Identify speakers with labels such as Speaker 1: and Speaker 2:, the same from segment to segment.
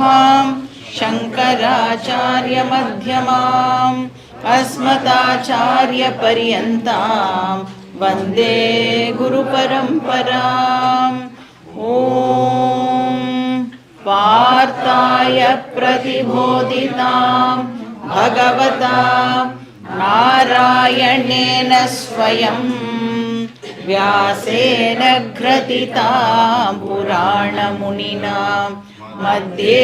Speaker 1: सदाशिवसमारम्भां शङ्कराचार्यमध्यमाम् अस्मदाचार्यपर्यन्तां वन्दे गुरुपरम्पराम्। ॐ पार्थाय प्रतिबोधितां भगवता नारायणेन स्वयं व्यासेन ग्रथितां पुराणमुनिना मध्ये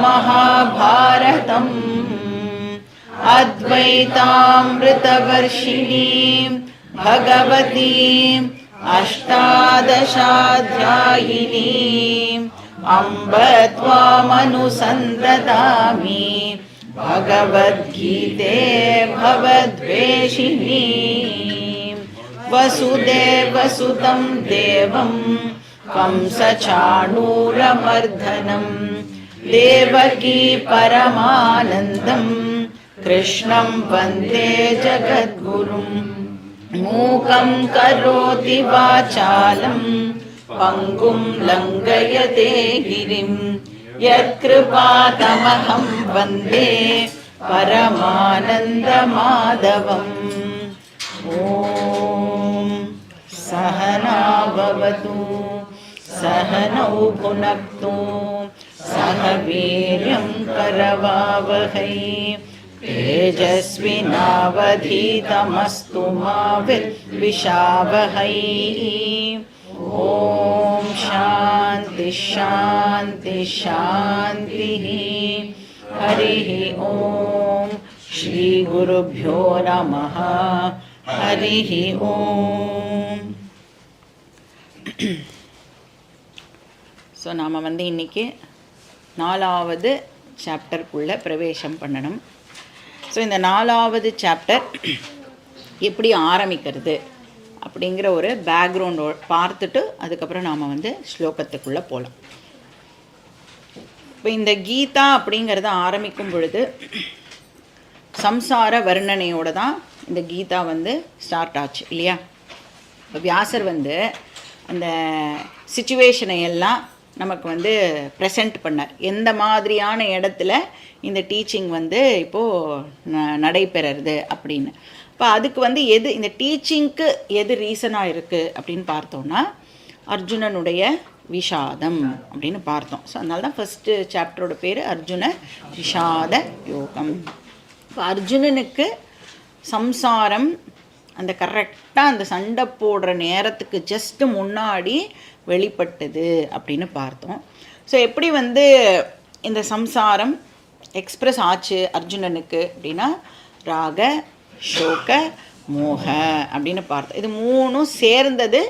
Speaker 1: महाभारतम् अद्वैतामृतवर्षिणीं भगवतीम् अष्टादशाध्यायिनीम् अम्ब त्वामनुसन्ददामि भगवद्गीते भवद्वेषिणीं वसुदेवसुतं देवं कंसचाणूरमर्दनं देवकी परमानन्दं कृष्णं वन्दे जगद्गुरुं मूकं करोति वाचालं पङ्गुं लङ्घयते गिरिं यत्कृपातमहं वन्दे परमानन्दमाधवम्। ॐ सहना भवतु सहनौ भुनक्तु सह वीर्यं करवावहै तेजस्विनावधीतमस्तु मा विद्विषावहै। ॐ शान्ति शान्ति शान्तिः। हरिः ॐ श्री गुरुभ्यो नमः। हरिः ॐ। ஸோ நாம் இன்றைக்கி 4வது சாப்டருக்குள்ளே பிரவேசம் பண்ணணும். ஸோ இந்த 4வது சாப்டர் எப்படி ஆரம்பிக்கிறது அப்படிங்கிற ஒரு பேக்ரவுண்ட் பார்த்துட்டு அதுக்கப்புறம் நாம் ஸ்லோகத்துக்குள்ளே போகலாம். இப்போ இந்த கீதா அப்படிங்கிறத ஆரம்பிக்கும் பொழுது சம்சார வர்ணனையோடு தான் இந்த கீதா ஸ்டார்ட் ஆச்சு இல்லையா. இப்போ வியாசர் அந்த சிச்சுவேஷனை எல்லாம் நமக்கு ப்ரெசென்ட் பண்ணார். எந்த மாதிரியான இடத்துல இந்த டீச்சிங் இப்போது நடைபெறுறது அப்படின்னு. இப்போ அதுக்கு எது இந்த டீச்சிங்க்கு எது ரீசனாக இருக்குது அப்படின்னு பார்த்தோன்னா அர்ஜுனனுடைய விஷாதம் அப்படின்னு பார்த்தோம். ஸோ அதனால தான் ஃபஸ்ட்டு சாப்டரோட பேர் அர்ஜுன விஷாத யோகம். இப்போ அர்ஜுனனுக்கு சம்சாரம் அந்த கரெக்டாக அந்த சண்டை போடுற நேரத்துக்கு ஜஸ்ட்டு முன்னாடி வெளிப்பட்டது அப்படின்னு பார்த்தோம். ஸோ எப்படி இந்த சம்சாரம் எக்ஸ்பிரஸ் ஆச்சு அர்ஜுனனுக்கு அப்படின்னா ராக சோக மோக அப்படின்னு பார்த்தோம். இது மூணும் சேர்ந்தது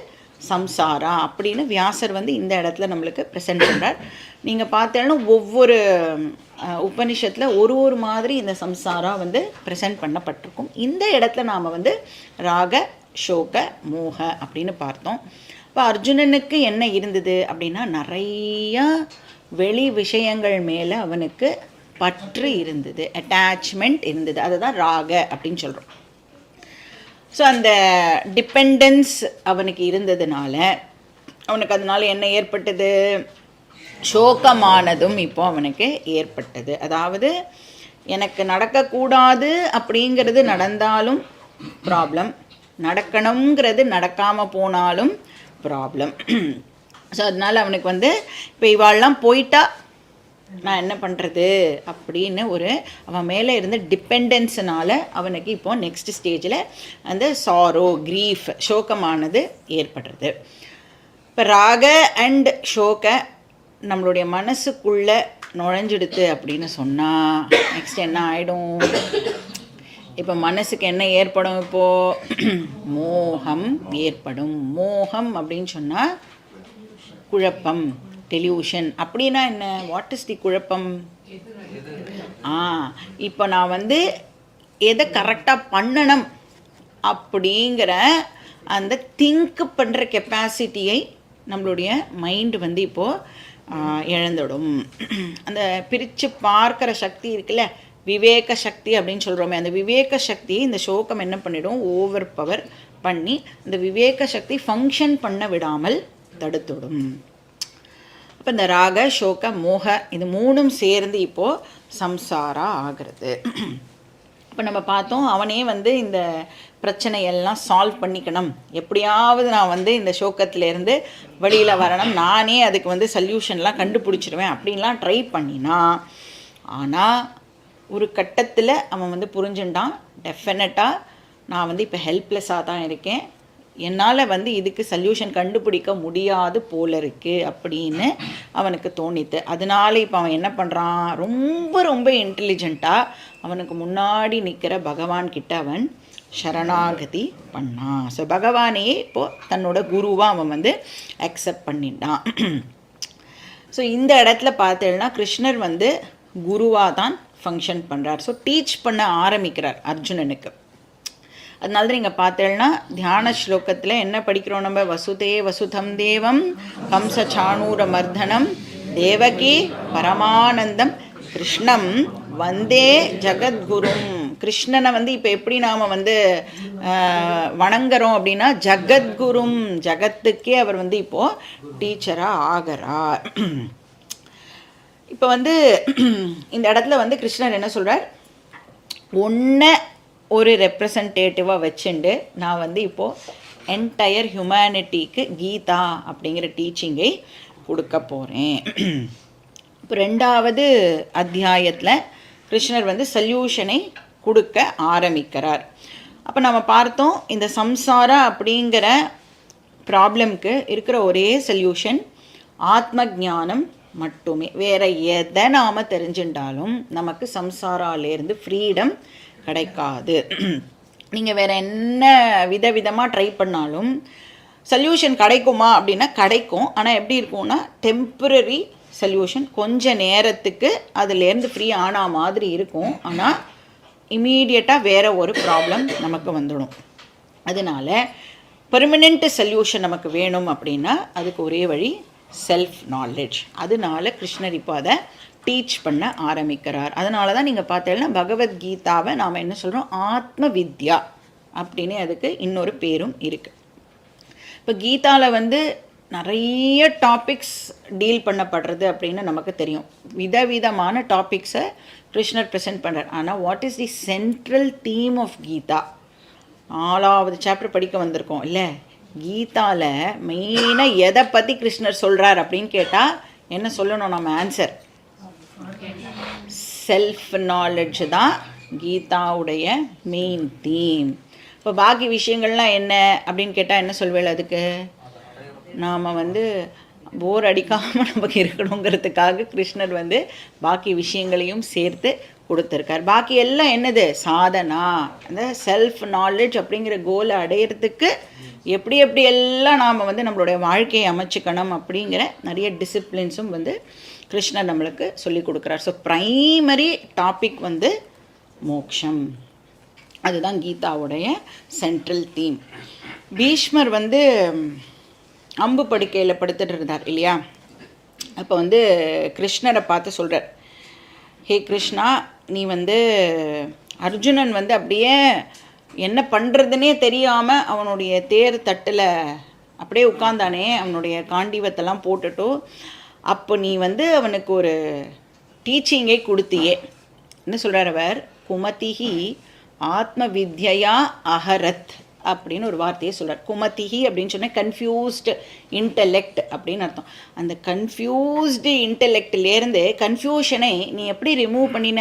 Speaker 1: சம்சாரா அப்படின்னு வியாசர் இந்த இடத்துல நம்மளுக்கு ப்ரெசென்ட் பண்ணுறார். நீங்கள் பார்த்தேன்னா ஒவ்வொரு உபனிஷத்தில் ஒரு மாதிரி இந்த சம்சாரா ப்ரெசென்ட் பண்ணப்பட்டிருக்கும். இந்த இடத்துல நாம் ராக சோக மோக அப்படின்னு பார்த்தோம். இப்போ அர்ஜுனனுக்கு என்ன இருந்தது அப்படின்னா நிறையா வெளி விஷயங்கள் மேலே அவனுக்கு பற்று இருந்தது, அட்டாச்மெண்ட் இருந்தது. அதை தான் ராக அப்படின்னு சொல்கிறோம். ஸோ அந்த டிபெண்டன்ஸ் அவனுக்கு இருந்ததுனால அவனுக்கு அதனால் என்ன ஏற்பட்டது, சோகமானதும் இப்போ அவனுக்கு ஏற்பட்டது. அதாவது எனக்கு நடக்கக்கூடாது அப்படிங்கிறது நடந்தாலும் ப்ராப்ளம், நடக்கணுங்கிறது நடக்காமல் போனாலும் ப்ராப்ளம். ஸோ அதனால் அவனுக்கு இப்போ இவாள்லாம் போயிட்டா நான் என்ன பண்ணுறது அப்படின்னு அவன் மேலே இருந்த டிபெண்டன்ஸுனால் அவனுக்கு இப்போது நெக்ஸ்ட் ஸ்டேஜில் அந்த சாரோ க்ரீஃப் சோகமானது ஏற்படுறது. இப்போ ராக அண்ட் சோக நம்மளுடைய மனசுக்குள்ளே நுழைஞ்சிடுது அப்படின்னு சொன்னால் நெக்ஸ்ட் என்ன ஆகிடும், இப்போ மனசுக்கு என்ன ஏற்படும், இப்போது மோகம் ஏற்படும். மோகம் அப்படின்னு சொன்னால் குழப்பம், டெலியூஷன். அப்படின்னா என்ன, வாட் இஸ் தி குழப்பம்? இப்போ நான் எதை கரெக்டாக பண்ணணும் அப்படிங்கிற அந்த திங்க் பண்ணுற கெப்பாசிட்டியை நம்மளுடைய மைண்டு இப்போது இழந்துடும். அந்த பிரித்து பார்க்குற சக்தி இருக்குல்ல, விவேக சக்தி அப்படின்னு சொல்கிறோமே, அந்த விவேக சக்தி இந்த சோகம் என்ன பண்ணிடும், ஓவர் பவர் பண்ணி இந்த விவேக சக்தி ஃபங்க்ஷன் பண்ண விடாமல் தடுத்துடும். இப்போ இந்த ராக சோக மோக இது மூணும் சேர்ந்து இப்போது சம்சாரா ஆகிறது. இப்போ நம்ம பார்த்தோம் அவனே வந்து இந்த பிரச்சனையெல்லாம் சால்வ் பண்ணிக்கணும், எப்படியாவது நான் வந்து இந்த சோகத்திலேருந்து வெளியில் வரணும், நானே அதுக்கு வந்து சொல்யூஷன்லாம் கண்டுபிடிச்சிடுவேன் அப்படின்லாம் ட்ரை பண்ணினா, ஆனால் ஒரு கட்டத்தில் அவன் வந்து புரிஞ்சுட்டான், டெஃபினட்டாக நான் வந்து இப்போ ஹெல்ப்லெஸ்ஸாக தான் இருக்கேன், என்னால் வந்து இதுக்கு சொல்யூஷன் கண்டுபிடிக்க முடியாது போல இருக்குது அப்படின்னு அவனுக்கு தோணித்து. அதனால இப்போ அவன் என்ன பண்ணுறான், ரொம்ப ரொம்ப இன்டெலிஜென்ட்டாக அவனுக்கு முன்னாடி நிற்கிற பகவான்கிட்ட அவன் சரணாகதி பண்ணான். ஸோ பகவானையே இப்போது தன்னோட குருவாக அவன் வந்து அக்செப்ட் பண்ணிட்டான். ஸோ இந்த இடத்துல பார்த்தேன்னா கிருஷ்ணர் வந்து குருவாக தான் ஃபங்க்ஷன் பண்ணுறார். ஸோ டீச் பண்ண ஆரம்பிக்கிறார் அர்ஜுனனுக்கு. அதனால தான் நீங்கள் பார்த்தேன்னா தியான ஸ்லோகத்தில் என்ன படிக்கிறோம் நம்ம, வசுதே வசுதம் தேவம் கம்ச சாணூர மர்தனம் தேவகி பரமானந்தம் கிருஷ்ணம் வந்தே ஜகத்குரும். கிருஷ்ணனை வந்து இப்போ எப்படி நாம் வந்து வணங்குறோம் அப்படின்னா ஜகத்குரும், ஜகத்துக்கே அவர் வந்து இப்போது டீச்சராக ஆகிறார். இப்போ வந்து இந்த இடத்துல வந்து கிருஷ்ணர் என்ன சொல்கிறார், ஒன்றை ஒரு ரெப்ரசன்டேட்டிவாக வச்சுண்டு நான் வந்து இப்போது என்டையர் ஹியூமனிட்டிக்கு கீதா அப்படிங்கிற டீச்சிங்கை கொடுக்க போகிறேன். இப்போ 2வது அத்தியாயத்தில் கிருஷ்ணர் வந்து சொல்யூஷனை கொடுக்க ஆரம்பிக்கிறார். அப்போ நம்ம பார்த்தோம் இந்த சம்சாரா அப்படிங்கிற ப்ராப்ளம்க்கு இருக்கிற ஒரே சொல்யூஷன் ஆத்ம ஞானம் மட்டுமே. வேறு எதை நாம் தெரிஞ்சுட்டாலும் நமக்கு சம்சாராலேருந்து ஃப்ரீடம் கிடைக்காது. நீங்கள் வேறு என்ன விதவிதமாக ட்ரை பண்ணாலும் சொல்யூஷன் கிடைக்குமா அப்படின்னா கிடைக்கும், ஆனால் எப்படி இருக்கும்னா டெம்பரரி சொல்யூஷன், கொஞ்ச நேரத்துக்கு அதுலேருந்து ஃப்ரீ ஆன மாதிரி இருக்கும், ஆனால் இமீடியட்டாக வேறு ஒரு ப்ராப்ளம் நமக்கு வந்துடும். அதனால் பெர்மனெண்ட் சொல்யூஷன் நமக்கு வேணும் அப்படின்னா அதுக்கு ஒரே வழி செல்ஃப் நாலேஜ். அதனால கிருஷ்ணர் இப்போ அதை டீச் பண்ண ஆரம்பிக்கிறார். அதனால தான் நீங்கள் பார்த்தீங்கன்னா பகவத்கீதாவை நாம் என்ன சொல்கிறோம், ஆத்ம வித்யா அப்படின்னு அதுக்கு இன்னொரு பேரும் இருக்குது. இப்போ கீதாவில் வந்து நிறைய டாபிக்ஸ் டீல் பண்ணப்படுறது அப்படின்னு நமக்கு தெரியும். விதவிதமான டாபிக்ஸை கிருஷ்ணர் ப்ரெசென்ட் பண்ணுறார். ஆனால் what is the central theme of Gita, 4வது சாப்டர் படிக்க வந்திருக்கோம் இல்லை, கீதாவில் மெயினாக எதை பற்றி கிருஷ்ணர் சொல்கிறார் அப்படின்னு கேட்டால் என்ன சொல்லணும் நம்ம ஆன்சர், செல்ஃப் நாலேஜ் தான் கீதாவுடைய மெயின் தீம். இப்போ பாக்கி விஷயங்கள்லாம் என்ன அப்படின்னு கேட்டால் என்ன சொல்வேன், அதுக்கு நாம் வந்து போர் அடிக்காமல் நமக்கு இருக்கணுங்கிறதுக்காக கிருஷ்ணர் வந்து பாக்கி விஷயங்களையும் சேர்த்து கொடுத்துருக்கார். பாக்கி எல்லாம் என்னது, சாதனா, அந்த செல்ஃப் நாலேஜ் அப்படிங்கிற கோலை அடையிறதுக்கு எப்படி எல்லாம் நாம் வந்து நம்மளுடைய வாழ்க்கையை அமைச்சிக்கணும் அப்படிங்கிற நிறைய டிசிப்ளின்ஸும் வந்து கிருஷ்ணர் நம்மளுக்கு சொல்லி கொடுக்குறார். ஸோ ப்ரைமரி டாபிக் வந்து மோக்ஷம், அதுதான் கீதாவுடைய சென்ட்ரல் தீம். பீஷ்மர் வந்து அம்பு படுக்கையில் படுத்துட்டு இருந்தார் இல்லையா, அப்போ வந்து கிருஷ்ணரை பார்த்து சொல்கிறார், ஹே கிருஷ்ணா, நீ வந்து அர்ஜுனன் வந்து அப்படியே என்ன பண்ணுறதுனே தெரியாமல் அவனுடைய தேர் தட்டில் அப்படியே உட்காந்தானே, அவனுடைய காண்டிவத்தெல்லாம் போட்டுட்டோ, அப்போ நீ வந்து அவனுக்கு ஒரு டீச்சிங்கை கொடுத்தியே. என்ன சொல்கிறார் அவர், குமதிஹி ஆத்ம வித்யா அஹரத் அப்படின்னு ஒரு வார்த்தையை சொல்கிறார். குமதிஹி அப்படின்னு சொன்னால் கன்ஃபியூஸ்டு இன்டெலெக்ட் அப்படின்னு அர்த்தம். அந்த கன்ஃபியூஸ்டு இன்டெலெக்ட்லேருந்து கன்ஃபியூஷனை நீ எப்படி ரிமூவ் பண்ணின,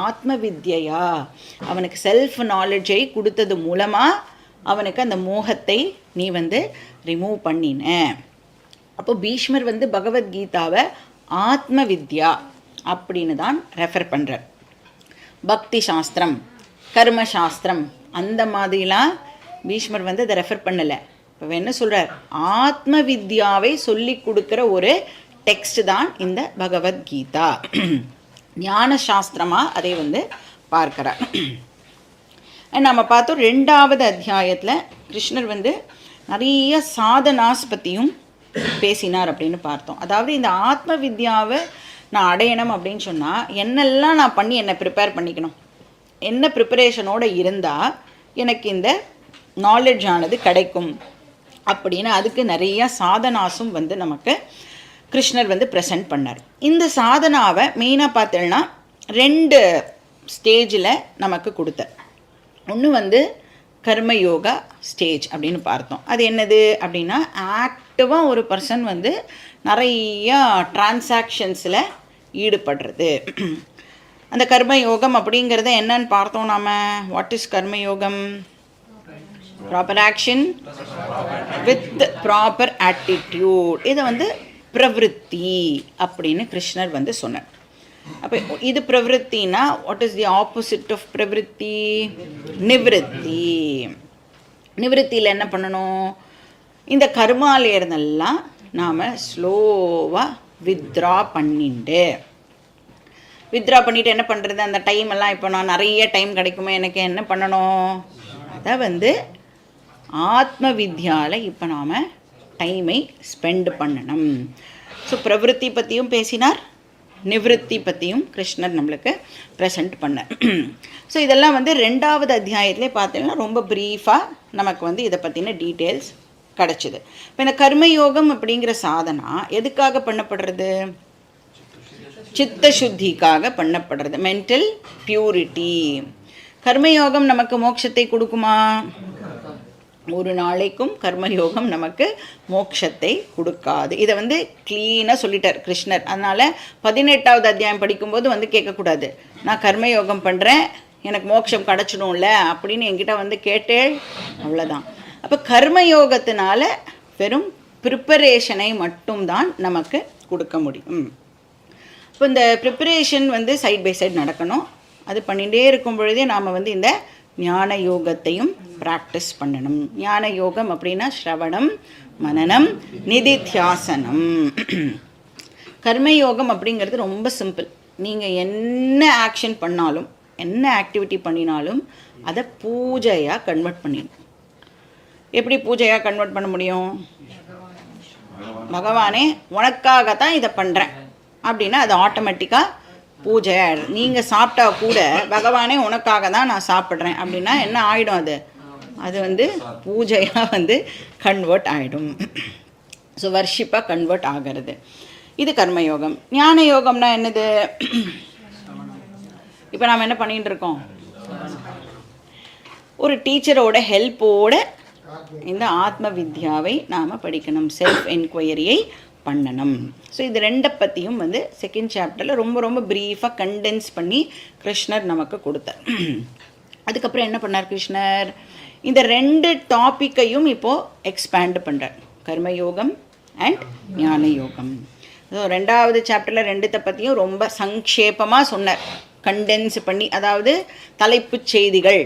Speaker 1: ஆத்ம வித்யா, அவனுக்கு செல்ஃப் நாலேஜை கொடுத்தது மூலமாக அவனுக்கு அந்த மோகத்தை நீ வந்து ரிமூவ் பண்ணின. அப்போ பீஷ்மர் வந்து பகவத்கீதாவை ஆத்ம வித்யா அப்படின்னு தான் ரெஃபர் பண்ணுறார். பக்தி சாஸ்திரம், கர்ம சாஸ்திரம் அந்த மாதிரிலாம் பீஷ்மர் வந்து அதை ரெஃபர் பண்ணலை. இப்போ என்ன சொல்கிறார், ஆத்ம வித்யாவை சொல்லி கொடுக்குற ஒரு டெக்ஸ்ட் தான் இந்த பகவத்கீதா. ஞான சாஸ்திரமாக அதை வந்து பார்க்குறார். நம்ம பார்த்தோம் 2வது அத்தியாயத்தில் கிருஷ்ணர் வந்து நிறைய சாதனாஸ் பற்றியும் பேசினார் அப்படின்னு பார்த்தோம். அதாவது இந்த ஆத்ம வித்யாவை நான் அடையணும் அப்படின்னு சொன்னால் என்னெல்லாம் நான் பண்ணி என்னை ப்ரிப்பேர் பண்ணிக்கணும், என்ன ப்ரிப்பரேஷனோடு இருந்தால் எனக்கு இந்த நாலேஜ் ஆனது கிடைக்கும் அப்படின்னு அதுக்கு நிறைய சாதனாஸும் வந்து நமக்கு கிருஷ்ணர் வந்து ப்ரெசென்ட் பண்ணார். இந்த சாதனாவை மெயினாக பார்த்தோம்னா 2 ஸ்டேஜில் நமக்கு கொடுத்தார். ஒன்று வந்து கர்மயோகா ஸ்டேஜ் அப்படின்னு பார்த்தோம். அது என்னது அப்படின்னா, ஆக்டிவாக ஒரு பர்சன் வந்து நிறையா டிரான்சாக்ஷன்ஸில் ஈடுபடுறது. அந்த கர்மயோகம் அப்படிங்கிறத என்னன்னு பார்த்தோம் நாம். வாட் இஸ் கர்மயோகம்? Proper action with proper attitude. இதை வந்து பிரவருத்தி அப்படின்னு கிருஷ்ணர் வந்து சொன்னார். அப்போ இது பிரவருத்தினா what is the opposite of பிரவருத்தி? நிவೃತ್ತಿ. நிவೃத்தியில் என்ன பண்ணணும்? இந்த கர்மாலேருந்தெல்லாம் நாம் ஸ்லோவாக வித்ரா பண்ணிட்டு என்ன பண்ணுறது? அந்த டைம் எல்லாம் இப்போ நான் நிறைய டைம் கிடைக்குமே, எனக்கு என்ன பண்ணணும்? அதை வந்து ஆத்ம வித்யாவில் இப்போ நாம் டைமை ஸ்பெண்ட் பண்ணணும். ஸோ பிரவருத்தி பற்றியும் பேசினார், நிவೃತ್ತಿ பற்றியும் கிருஷ்ணர் நம்மளுக்கு ப்ரெசென்ட் பண்ணார். ஸோ இதெல்லாம் வந்து 2வது அத்தியாயத்திலே பார்த்தீங்கன்னா ரொம்ப ப்ரீஃபாக நமக்கு வந்து இதை பற்றின டீட்டெயில்ஸ் கிடச்சிது. இப்போ இந்த கர்மயோகம் அப்படிங்கிற சாதனா எதுக்காக பண்ணப்படுறது? சித்த சுத்திக்காக பண்ணப்படுறது, மென்டல் பியூரிட்டி. கர்மயோகம் நமக்கு மோட்சத்தை கொடுக்குமா? ஒரு நாளைக்கும் கர்மயோகம் நமக்கு மோட்சத்தை கொடுக்காது. இதை வந்து க்ளீனாக சொல்லிட்டார் கிருஷ்ணர். அதனால் 18வது அத்தியாயம் படிக்கும்போது வந்து கேட்கக்கூடாது, நான் கர்மயோகம் பண்ணுறேன் எனக்கு மோட்சம் கிடச்சிடும்ல அப்படின்னு என்கிட்ட வந்து கேட்டேன், அவ்வளோதான். அப்போ கர்மயோகத்தினால வெறும் ப்ரிப்பரேஷனை மட்டும்தான் நமக்கு கொடுக்க முடியும். இப்போ இந்த ப்ரிப்பரேஷன் வந்து சைட் பை சைட் நடக்கணும். அது பண்ணிகிட்டே இருக்கும் பொழுதே நாம் வந்து இந்த ஞான யோகத்தையும் ப்ராக்டிஸ் பண்ணணும். ஞான யோகம் அப்படின்னா ஸ்ரவணம், மனனம், நிதித்தியாசனம். கர்மயோகம் அப்படிங்கிறது ரொம்ப சிம்பிள். நீங்கள் என்ன ஆக்ஷன் பண்ணாலும், என்ன ஆக்டிவிட்டி பண்ணினாலும் அதை பூஜையாக கன்வெர்ட் பண்ணிடணும். எப்படி பூஜையாக கன்வெர்ட் பண்ண முடியும்? பகவானே உனக்காகத்தான் இதை பண்ணுறேன் அப்படின்னா அது ஆட்டோமேட்டிக்காக பூஜை. நீங்கள் சாப்பிட்டா கூட பகவானே உனக்காக தான் நான் சாப்பிட்றேன் அப்படின்னா என்ன ஆகிடும்? அது வந்து பூஜையாக வந்து கன்வெர்ட் ஆகிடும். ஸோ வர்ஷிப்பாக கன்வெர்ட் ஆகிறது. இது கர்மயோகம். ஞான யோகம்னா என்னது? இப்போ நாம் என்ன பண்ணிகிட்டு இருக்கோம்? ஒரு டீச்சரோட ஹெல்ப்போட இந்த ஆத்ம வித்யாவை நாம் படிக்கணும், செல்ஃப் என்கொயரியை பண்ணணும். ஸோ இது 2 பற்றியும் வந்து 2nd சாப்டரில் ரொம்ப ரொம்ப ப்ரீஃபாக கண்டென்ஸ் பண்ணி கிருஷ்ணர் நமக்கு கொடுத்தார். அதுக்கப்புறம் என்ன பண்ணார் கிருஷ்ணர்? இந்த 2 டாப்பிக்கையும் இப்போது எக்ஸ்பேண்ட் பண்ணுறார், கர்மயோகம் அண்ட் ஞான யோகம். ஸோ 2வது சாப்டரில் 2த்தை பற்றியும் ரொம்ப சங்கேபமாக சொன்னார், கண்டென்ஸ் பண்ணி. அதாவது தலைப்புச் செய்திகள்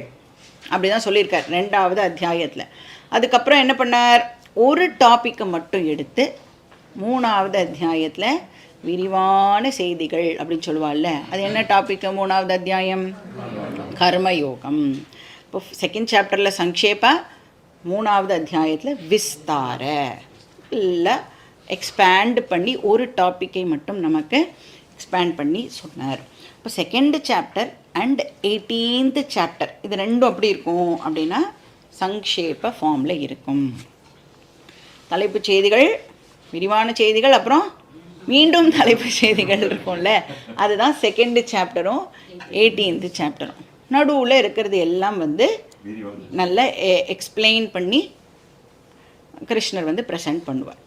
Speaker 1: அப்படி தான் சொல்லியிருக்கார் 2வது அத்தியாயத்தில். அதுக்கப்புறம் என்ன பண்ணார்? ஒரு டாப்பிக்கை மட்டும் எடுத்து 3வது அத்தியாயத்தில் விரிவான செய்திகள் அப்படின்னு சொல்லுவாள்ல, அது என்ன டாப்பிக்கு? 3வது அத்தியாயம் கர்மயோகம். இப்போ 2nd சாப்டரில் சங்கேபா, 3வது அத்தியாயத்தில் விஸ்தார இல்லை எக்ஸ்பேண்ட் பண்ணி ஒரு டாப்பிக்கை மட்டும் நமக்கு எக்ஸ்பேண்ட் பண்ணி சொன்னார். இப்போ 2nd chapter and 18th chapter இது 2 அப்படி இருக்கும் அப்படின்னா சங்கேப ஃபார்மில் இருக்கும். தலைப்புச் செய்திகள், விரிவான செய்திகள், அப்புறம் மீண்டும் தலைப்புச் செய்திகள் இருக்கும்ல, அதுதான் 2nd சாப்டரும் 18th சாப்டரும். நடுவில் இருக்கிறது எல்லாம் வந்து நல்ல எக்ஸ்பிளைன் பண்ணி கிருஷ்ணர் வந்து ப்ரெசென்ட் பண்ணுவார்.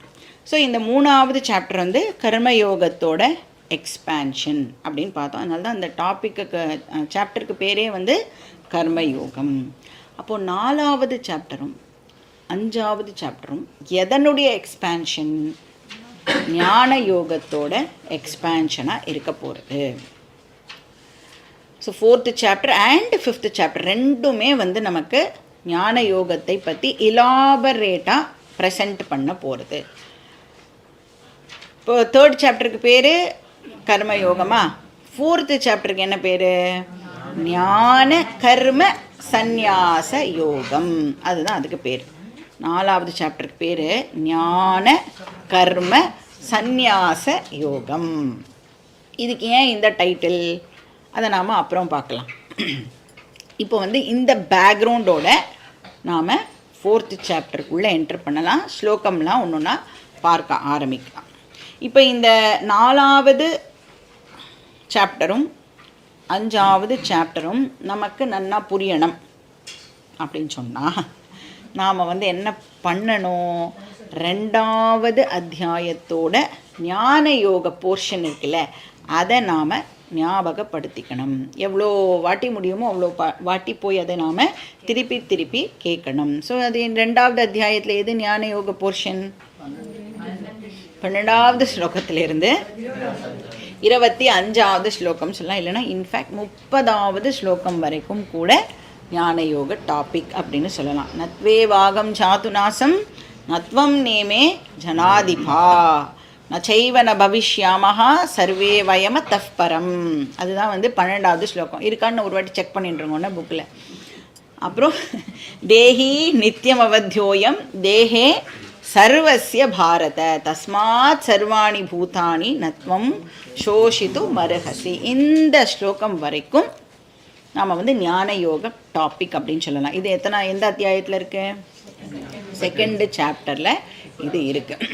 Speaker 1: ஸோ இந்த 3வது சாப்டர் வந்து கர்மயோகத்தோட எக்ஸ்பேன்ஷன் அப்படின்னு பார்த்தோம். அதனால தான் அந்த சாப்டருக்கு பேரே வந்து கர்மயோகம். அப்போது 4வது சாப்டரும் 5வது சாப்டரும் எதனுடைய எக்ஸ்பேன்ஷன்? ஞான யோகத்தோட எக்ஸ்பேன்ஷனாக இருக்க போகிறது. So 4th chapter and 5th chapter 2மே வந்து நமக்கு ஞான யோகத்தை பற்றி இலாபரேட்டாக ப்ரெசென்ட் பண்ண போகிறது. இப்போ 3rd சாப்டருக்கு பேர் கர்மயோகமா? 4th சாப்டருக்கு என்ன பேர்? ஞான கர்ம சந்நியாச யோகம், அதுதான் அதுக்கு பேர். 4வது சாப்டருக்கு பேர் ஞான கர்ம சந்நியாச யோகம். இதுக்கு ஏன் இந்த டைட்டில்? அதை நாம் அப்புறம் பார்க்கலாம். இப்போ வந்து இந்த பேக்ரவுண்டோட நாம் 4th சாப்டருக்குள்ளே என்டர் பண்ணலாம். ஸ்லோகம்லாம் ஒன்று ஒன்றா பார்க்க ஆரம்பிக்கலாம். இப்போ இந்த 4வது சாப்டரும் 5வது சாப்டரும் நமக்கு நன்னா புரியணும் அப்படின்னு சொன்னால் நாம் வந்து என்ன பண்ணணும், 2வது அத்தியாயத்தோட ஞான யோக போர்ஷன் இருக்குல்ல, அதை நாம் ஞாபகப்படுத்திக்கணும். எவ்வளோ வாட்டி முடியுமோ அவ்வளோ வாட்டி போய் அதை நாம் திருப்பி திருப்பி கேட்கணும். ஸோ அது 2வது அத்தியாயத்தில் எது ஞான யோக போர்ஷன்? 12வது ஸ்லோகத்திலிருந்து 25வது ஸ்லோகம் சொல்லலாம், இல்லைனா இன்ஃபேக்ட் 30வது ஸ்லோகம் வரைக்கும் கூட ஞான யோக டாபிக் அப்படின்னு சொல்லலாம். நத்வே வாகம் சாதுநாசம் நத்வம் நேமே ஜனாதிபா நச்சைவ ந பவிஷ்யாமஹா சர்வே வயம தஃபரம். அதுதான் வந்து 12வது ஸ்லோகம். இருக்கான்னு ஒரு வாட்டி செக் பண்ணிட்டுருங்கோன்னா புக்கில். அப்புறம் தேஹி நித்தியம் அவத்தியோயம் தேஹே சர்வஸ்ய பாரத தஸ்மாத் சர்வாணி பூதானி நத்வம் சோஷித்து மருகசி. இந்த ஸ்லோகம் வரைக்கும் நாம் வந்து ஞான யோக டாபிக் அப்படின்னு சொல்லலாம். இது எந்த அத்தியாயத்தில் இருக்குது? 2nd சாப்டரில் இது இருக்குது.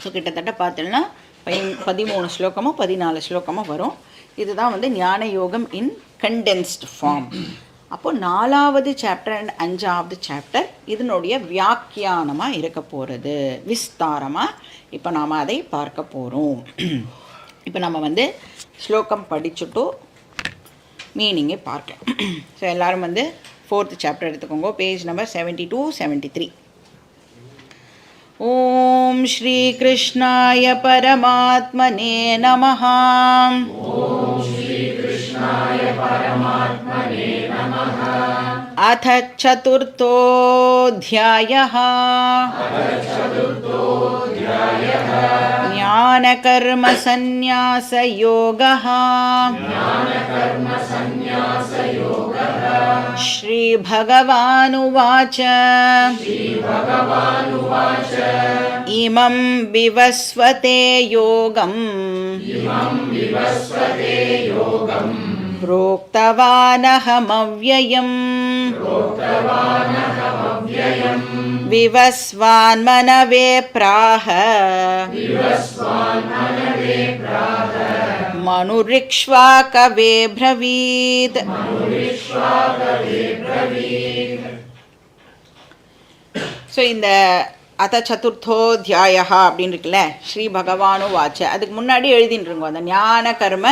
Speaker 1: ஸோ கிட்டத்தட்ட பார்த்தோம்னா 13 ஸ்லோகமோ 14 ஸ்லோகமோ வரும். இதுதான் வந்து ஞான யோகம் இன் கண்டென்ஸ்டு ஃபார்ம். அப்போது 4வது சாப்டர் அண்ட் 5வது சாப்டர் இதனுடைய வியாக்கியானமாக இருக்க போகிறது, விஸ்தாரமாக. இப்போ நாம் அதை பார்க்க போகிறோம். இப்போ நம்ம வந்து ஸ்லோகம் படிச்சுட்டோ மீனிங்கை பார்க்கலாம். ஸோ எல்லோரும் வந்து 4th சாப்டர் எடுத்துக்கோங்க, பேஜ் நம்பர் 72-73. ஓம் ஸ்ரீ கிருஷ்ணாய பரமாத்மனே நமஹ. அத சதுர்த்தோऽध्यायः ஞானகர்ம சந்நியாசயோகः. ஸ்ரீபகவானுவாச்ச இமம் விவஸ்வதே யோகம் प्रोक्तवानहमव्ययम् विवस्वान्मनवे प्राह मनुरिक्ष्वाकवे ब्रवीत्. ஸோ இந்த அத சதுர்த்தோத்தியாயா அப்படின்னு இருக்குல்ல, ஸ்ரீ பகவானு வாச்ச, அதுக்கு முன்னாடி எழுதிட்டுருங்கோ அந்த ஞான கர்ம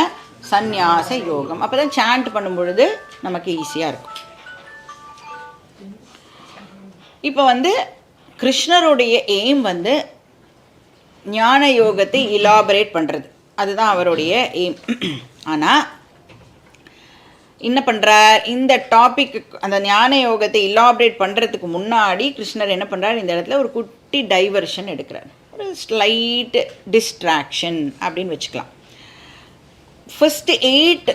Speaker 1: சந்நியாச யோகம். அப்போ தான் சாண்ட் பண்ணும் பொழுது நமக்கு ஈஸியாக இருக்கும். இப்போ வந்து கிருஷ்ணருடைய எய்ம் வந்து ஞான யோகத்தை இலாபரேட் பண்ணுறது, அதுதான் அவருடைய எய்ம். ஆனால் என்ன பண்ணுறார், இந்த டாபிக் அந்த ஞான யோகத்தை இலாபரேட் பண்ணுறதுக்கு முன்னாடி கிருஷ்ணர் என்ன பண்ணுறார், இந்த இடத்துல ஒரு குட்டி டைவர்ஷன் எடுக்கிறார், ஒரு ஸ்லைட் டிஸ்ட்ராக்ஷன் அப்படின்னு வச்சுக்கலாம். ஃபர்ஸ்ட் 8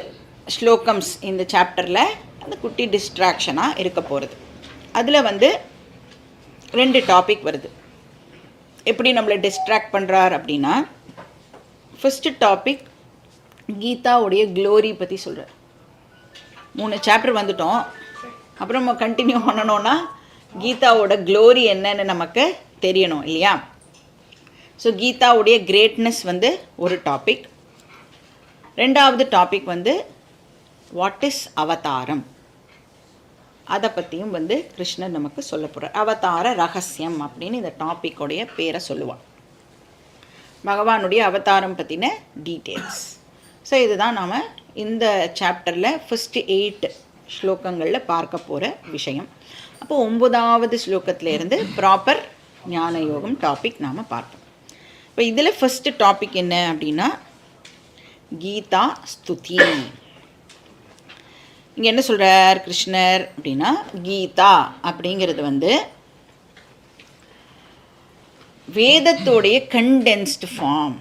Speaker 1: ஸ்லோகம்ஸ் இந்த சாப்டரில் அந்த குட்டி டிஸ்ட்ராக்ஷனாக இருக்க போகிறது. அதில் வந்து 2 டாபிக் வருது. எப்படி நம்மளை டிஸ்ட்ராக்ட் பண்ணுறார் அப்படின்னா, ஃபஸ்ட்டு டாபிக் கீதாவுடைய க்ளோரி பற்றி சொல்கிறார். 3 சாப்டர் வந்துட்டோம், அப்புறம் நம்ம கண்டினியூ பண்ணணும்னா கீதாவோட க்ளோரி என்னன்னு நமக்கு தெரியணும் இல்லையா. ஸோ கீதாவுடைய கிரேட்னஸ் வந்து ஒரு டாபிக். 2வது டாபிக் வந்து வாட் இஸ் அவதாரம், அதை பற்றியும் வந்து கிருஷ்ணர் நமக்கு சொல்ல போகிறார். அவதார ரகசியம் அப்படின்னு இந்த டாப்பிக்கோடைய பேரை சொல்லுவாள், பகவானுடைய அவதாரம் பற்றின டீட்டெயில்ஸ். ஸோ இதுதான் நாம் இந்த சாப்டரில் ஃபஸ்ட்டு 8 ஸ்லோகங்களில் பார்க்க போகிற விஷயம். அப்போ 9வது ஸ்லோகத்திலேருந்து ப்ராப்பர் ஞான யோகம் டாபிக் நாம் பார்ப்போம். இப்போ இதில் ஃபஸ்ட்டு டாபிக் என்ன அப்படின்னா கீதா ஸ்துதி. இங்கே என்ன சொல்கிறார் கிருஷ்ணர் அப்படின்னா, கீதா அப்படிங்கிறது வந்து வேதத்தோடைய கண்டென்ஸ்டு ஃபார்ம்,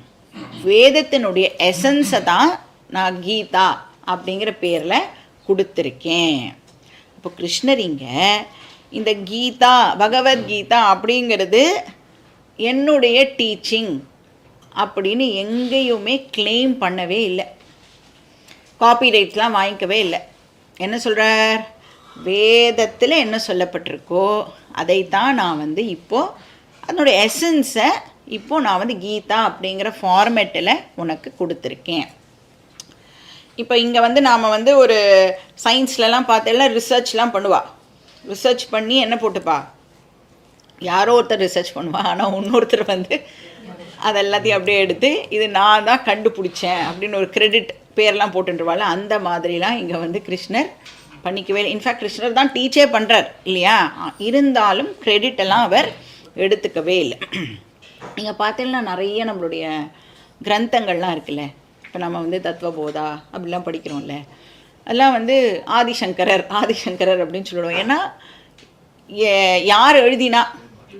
Speaker 1: வேதத்தினுடைய எசன்ஸை தான் நான் கீதா அப்படிங்கிற பேரில் கொடுத்துருக்கேன். இப்போ கிருஷ்ணர் இங்கே இந்த கீதா பகவத்கீதா அப்படிங்கிறது என்னுடைய டீச்சிங் அப்படின்னு எங்கேயுமே கிளைம் பண்ணவே இல்லை, காப்பிரைட்ஸ்லாம் வாங்கிக்கவே இல்லை. என்ன சொல்கிறார், வேதத்தில் என்ன சொல்லப்பட்டிருக்கோ அதைத்தான் நான் வந்து இப்போது அதனுடைய எசன்ஸை இப்போது நான் வந்து கீதா அப்படிங்கிற ஃபார்மேட்டில் உனக்கு கொடுத்துருக்கேன். இப்போ இங்கே வந்து நாம் வந்து ஒரு சயின்ஸ்லலாம் பார்த்தேன்னா ரிசர்ச்லாம் பண்ணுவாள். ரிசர்ச் பண்ணி என்ன போட்டுப்பா, யாரோ ஒருத்தர் ரிசர்ச் பண்ணுவா, ஆனால் இன்னொருத்தர் வந்து அதெல்லாத்தையும் அப்படியே எடுத்து இது நான் தான் கண்டுபிடிச்சேன் அப்படின்னு ஒரு கிரெடிட் பேர்லாம் போட்டுருவாள். அந்த மாதிரிலாம் இங்கே வந்து கிருஷ்ணர் பண்ணிக்கவே இல்லை. இன்ஃபேக்ட் கிருஷ்ணர் தான் டீச்சே பண்ணுறார் இல்லையா, இருந்தாலும் கிரெடிட் எல்லாம் அவர் எடுத்துக்கவே இல்லை. நீங்கள் பார்த்தீங்கன்னா நிறைய நம்மளுடைய கிரந்தங்கள்லாம் இருக்குல்ல, இப்போ நம்ம வந்து தத்துவபோதா அப்படிலாம் படிக்கிறோம்ல, அதெல்லாம் வந்து ஆதிசங்கரர் அப்படின்னு சொல்லிடுவோம். ஏன்னா யார் எழுதினா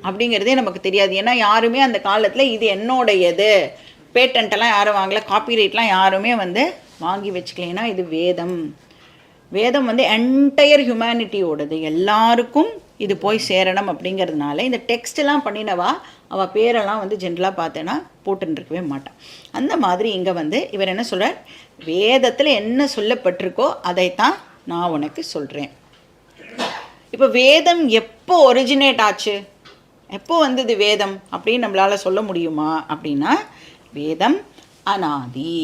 Speaker 1: அப்படிங்கிறதே நமக்கு தெரியாது. ஏன்னா யாருமே அந்த காலத்தில் இது என்னோடையது பேட்டன்ட்டெல்லாம் யாரும் வாங்கலை, காப்பிரைட்லாம் யாருமே வந்து வாங்கி வச்சுக்கல. ஏன்னா இது வேதம் வந்து என்டையர் ஹியூமனிட்டியோடது, எல்லாருக்கும் இது போய் சேரணும் அப்படிங்கிறதுனால இந்த டெக்ஸ்டெல்லாம் பண்ணினவா அவள் பேரெல்லாம் வந்து ஜென்ரலாக பார்த்தேன்னா போட்டுருக்கவே மாட்டான். அந்த மாதிரி இங்கே வந்து இவர் என்ன சொல்கிறார், வேதத்தில் என்ன சொல்லப்பட்டிருக்கோ அதைத்தான் நான் உனக்கு சொல்கிறேன். இப்போ வேதம் எப்போ ஒரிஜினேட் ஆச்சு, எப்போ வந்தது வேதம் அப்படின்னு நம்மளால் சொல்ல முடியுமா அப்படின்னா, வேதம் அனாதி.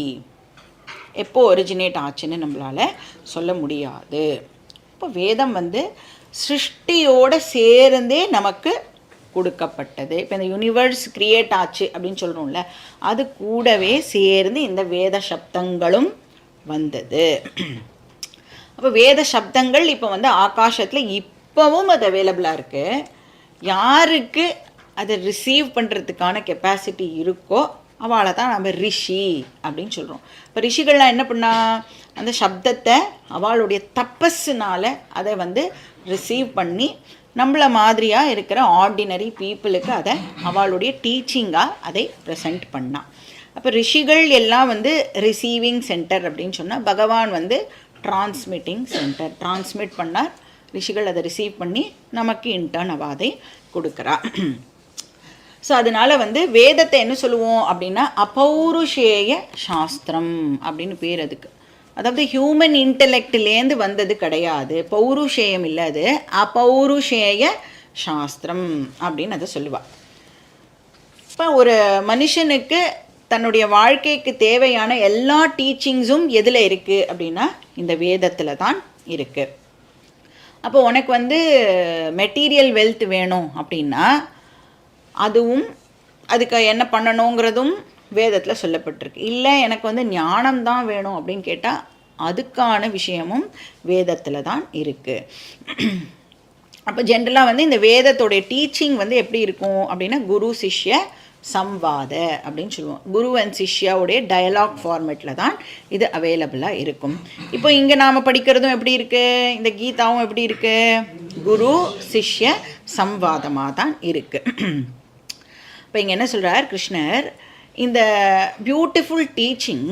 Speaker 1: எப்போ ஒரிஜினேட் ஆச்சுன்னு நம்மளால் சொல்ல முடியாது. இப்போ வேதம் வந்து சிருஷ்டியோடு சேர்ந்தே நமக்கு கொடுக்கப்பட்டது. இப்போ இந்த யூனிவர்ஸ் கிரியேட் ஆச்சு அப்படின்னு சொல்கிறோம்ல, அது கூடவே சேர்ந்து இந்த வேத சப்தங்களும் வந்தது. அப்போ வேத சப்தங்கள் இப்போ வந்து ஆகாசத்தில் இப்போவும் அது அவைலபிளாக இருக்குது. யாருக்கு அதை ரிசீவ் பண்ணுறதுக்கான கெப்பாசிட்டி இருக்கோ அவளை தான் நம்ம ரிஷி அப்படின்னு சொல்கிறோம். இப்போ ரிஷிகள்லாம் என்ன பண்ணா, அந்த சப்தத்தை அவளுடைய தப்பஸுனால் அதை வந்து ரிசீவ் பண்ணி நம்மளை மாதிரியாக இருக்கிற ஆர்டினரி பீப்புளுக்கு அதை அவளுடைய டீச்சிங்காக அதை ப்ரெசென்ட் பண்ணா. அப்போ ரிஷிகள் எல்லாம் வந்து ரிசீவிங் சென்டர் அப்படின்னு சொன்னால், பகவான் வந்து டிரான்ஸ்மிட்டிங் சென்டர். டிரான்ஸ்மிட் பண்ணால் ரிஷிகள் அதை ரிசீவ் பண்ணி நமக்கு இன்டர்ன் அவாதை கொடுக்குறா. ஸோ அதனால் வந்து வேதத்தை என்ன சொல்லுவோம் அப்படின்னா அபௌருஷேய சாஸ்திரம் அப்படின்னு பேர் அதுக்கு. அதாவது ஹியூமன் இன்டெலெக்ட்லேருந்து வந்தது கிடையாது, பௌருஷேயம் இல்லை, அது அபௌருஷேய சாஸ்திரம் அப்படின்னு அதை சொல்லுவாள். இப்போ ஒரு மனுஷனுக்கு தன்னுடைய வாழ்க்கைக்கு தேவையான எல்லா டீச்சிங்ஸும் எதில் இருக்குது அப்படின்னா இந்த வேதத்தில் தான் இருக்குது. அப்போ உனக்கு வந்து மெட்டீரியல் வெல்த் வேணும் அப்படின்னா அதுவும் அதுக்கு என்ன பண்ணணுங்கிறதும் வேதத்தில் சொல்லப்பட்டிருக்கு. இல்லை எனக்கு வந்து ஞானம் தான் வேணும் அப்படின்னு கேட்டால் அதுக்கான விஷயமும் வேதத்தில் தான் இருக்குது. அப்போ ஜென்ரலாக வந்து இந்த வேதத்தோடைய டீச்சிங் வந்து எப்படி இருக்கும் அப்படின்னா குரு சிஷ்ய சம்வாத அப்படின்னு சொல்லுவோம். குரு அண்ட் சிஷ்யாவுடைய டயலாக் ஃபார்மேட்டில் தான் இது அவைலபிளாக இருக்கும். இப்போ இங்கே நாம் படிக்கிறதும் எப்படி இருக்குது, இந்த கீதாவும் எப்படி இருக்குது, குரு சிஷ்ய சம்வாதமாக தான் இருக்குது. இப்போ இங்கே என்ன சொல்கிறார் கிருஷ்ணர், இந்த பியூட்டிஃபுல் டீச்சிங்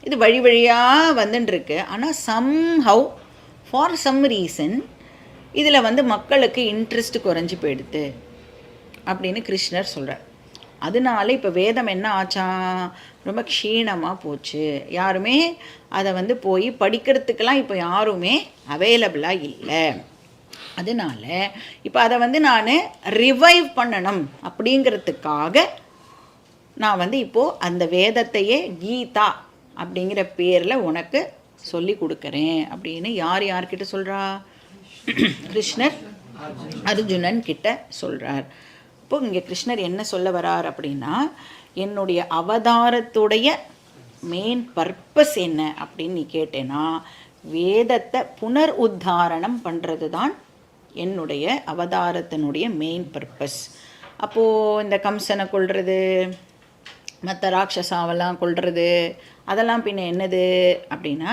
Speaker 1: இது வழி வழியாக வந்துட்டுருக்கு. ஆனால் சம்ஹவ் ஃபார் சம் ரீசன் இதில் வந்து மக்களுக்கு இன்ட்ரெஸ்ட் குறைஞ்சி போயிடுது அப்படின்னு கிருஷ்ணர் சொல்கிறார். அதனால இப்போ வேதம் என்ன ஆச்சா, ரொம்ப க்ஷீணமாக போச்சு. யாருமே அதை வந்து போய் படிக்கிறதுக்கெல்லாம் இப்போ யாருமே அவைலபிளாக இல்லை. அதனால இப்போ அதை வந்து நான் ரிவைவ் பண்ணணும் அப்படிங்கிறதுக்காக நான் வந்து இப்போது அந்த வேதத்தையே கீதா அப்படிங்கிற பேரில் உனக்கு சொல்லி கொடுக்குறேன் அப்படின்னு யார்கிட்ட சொல்கிறா, கிருஷ்ணர் அர்ஜுனன் கிட்ட சொல்கிறார். இப்போ இங்கே கிருஷ்ணர் என்ன சொல்ல வரார் அப்படின்னா, என்னுடைய அவதாரத்துடைய மெயின் பர்பஸ் என்ன அப்படின்னு நீ கேட்டேன்னா, வேதத்தை புனர் உத்தாரணம் பண்ணுறது தான் என்னுடைய அவதாரத்தினுடைய மெயின் பர்பஸ். அப்போது இந்த கம்சனை கொல்றது, மற்ற ராட்சசாவெல்லாம் கொல்றது, அதெல்லாம் பின்ன என்னது அப்படின்னா,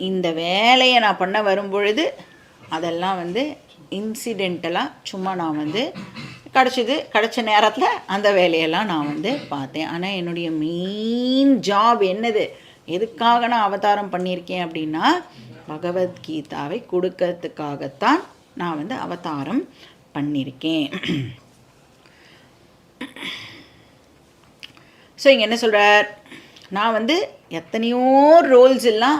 Speaker 1: இந்த வேலையை நான் பண்ண வரும்பொழுது அதெல்லாம் வந்து இன்சிடென்டலாக சும்மா நான் வந்து கிடச்ச நேரத்தில் அந்த வேலையெல்லாம் நான் வந்து பார்த்தேன். ஆனால் என்னுடைய மெயின் ஜாப் என்னது, எதுக்காக நான் அவதாரம் பண்ணியிருக்கேன் அப்படின்னா பகவத்கீதாவை கொடுக்கறதுக்காகத்தான் நான் வந்து அவதாரம் பண்ணியிருக்கேன். ஸோ இங்கே என்ன சொல்கிறார், நான் வந்து எத்தனையோ ரோல்ஸ் எல்லாம்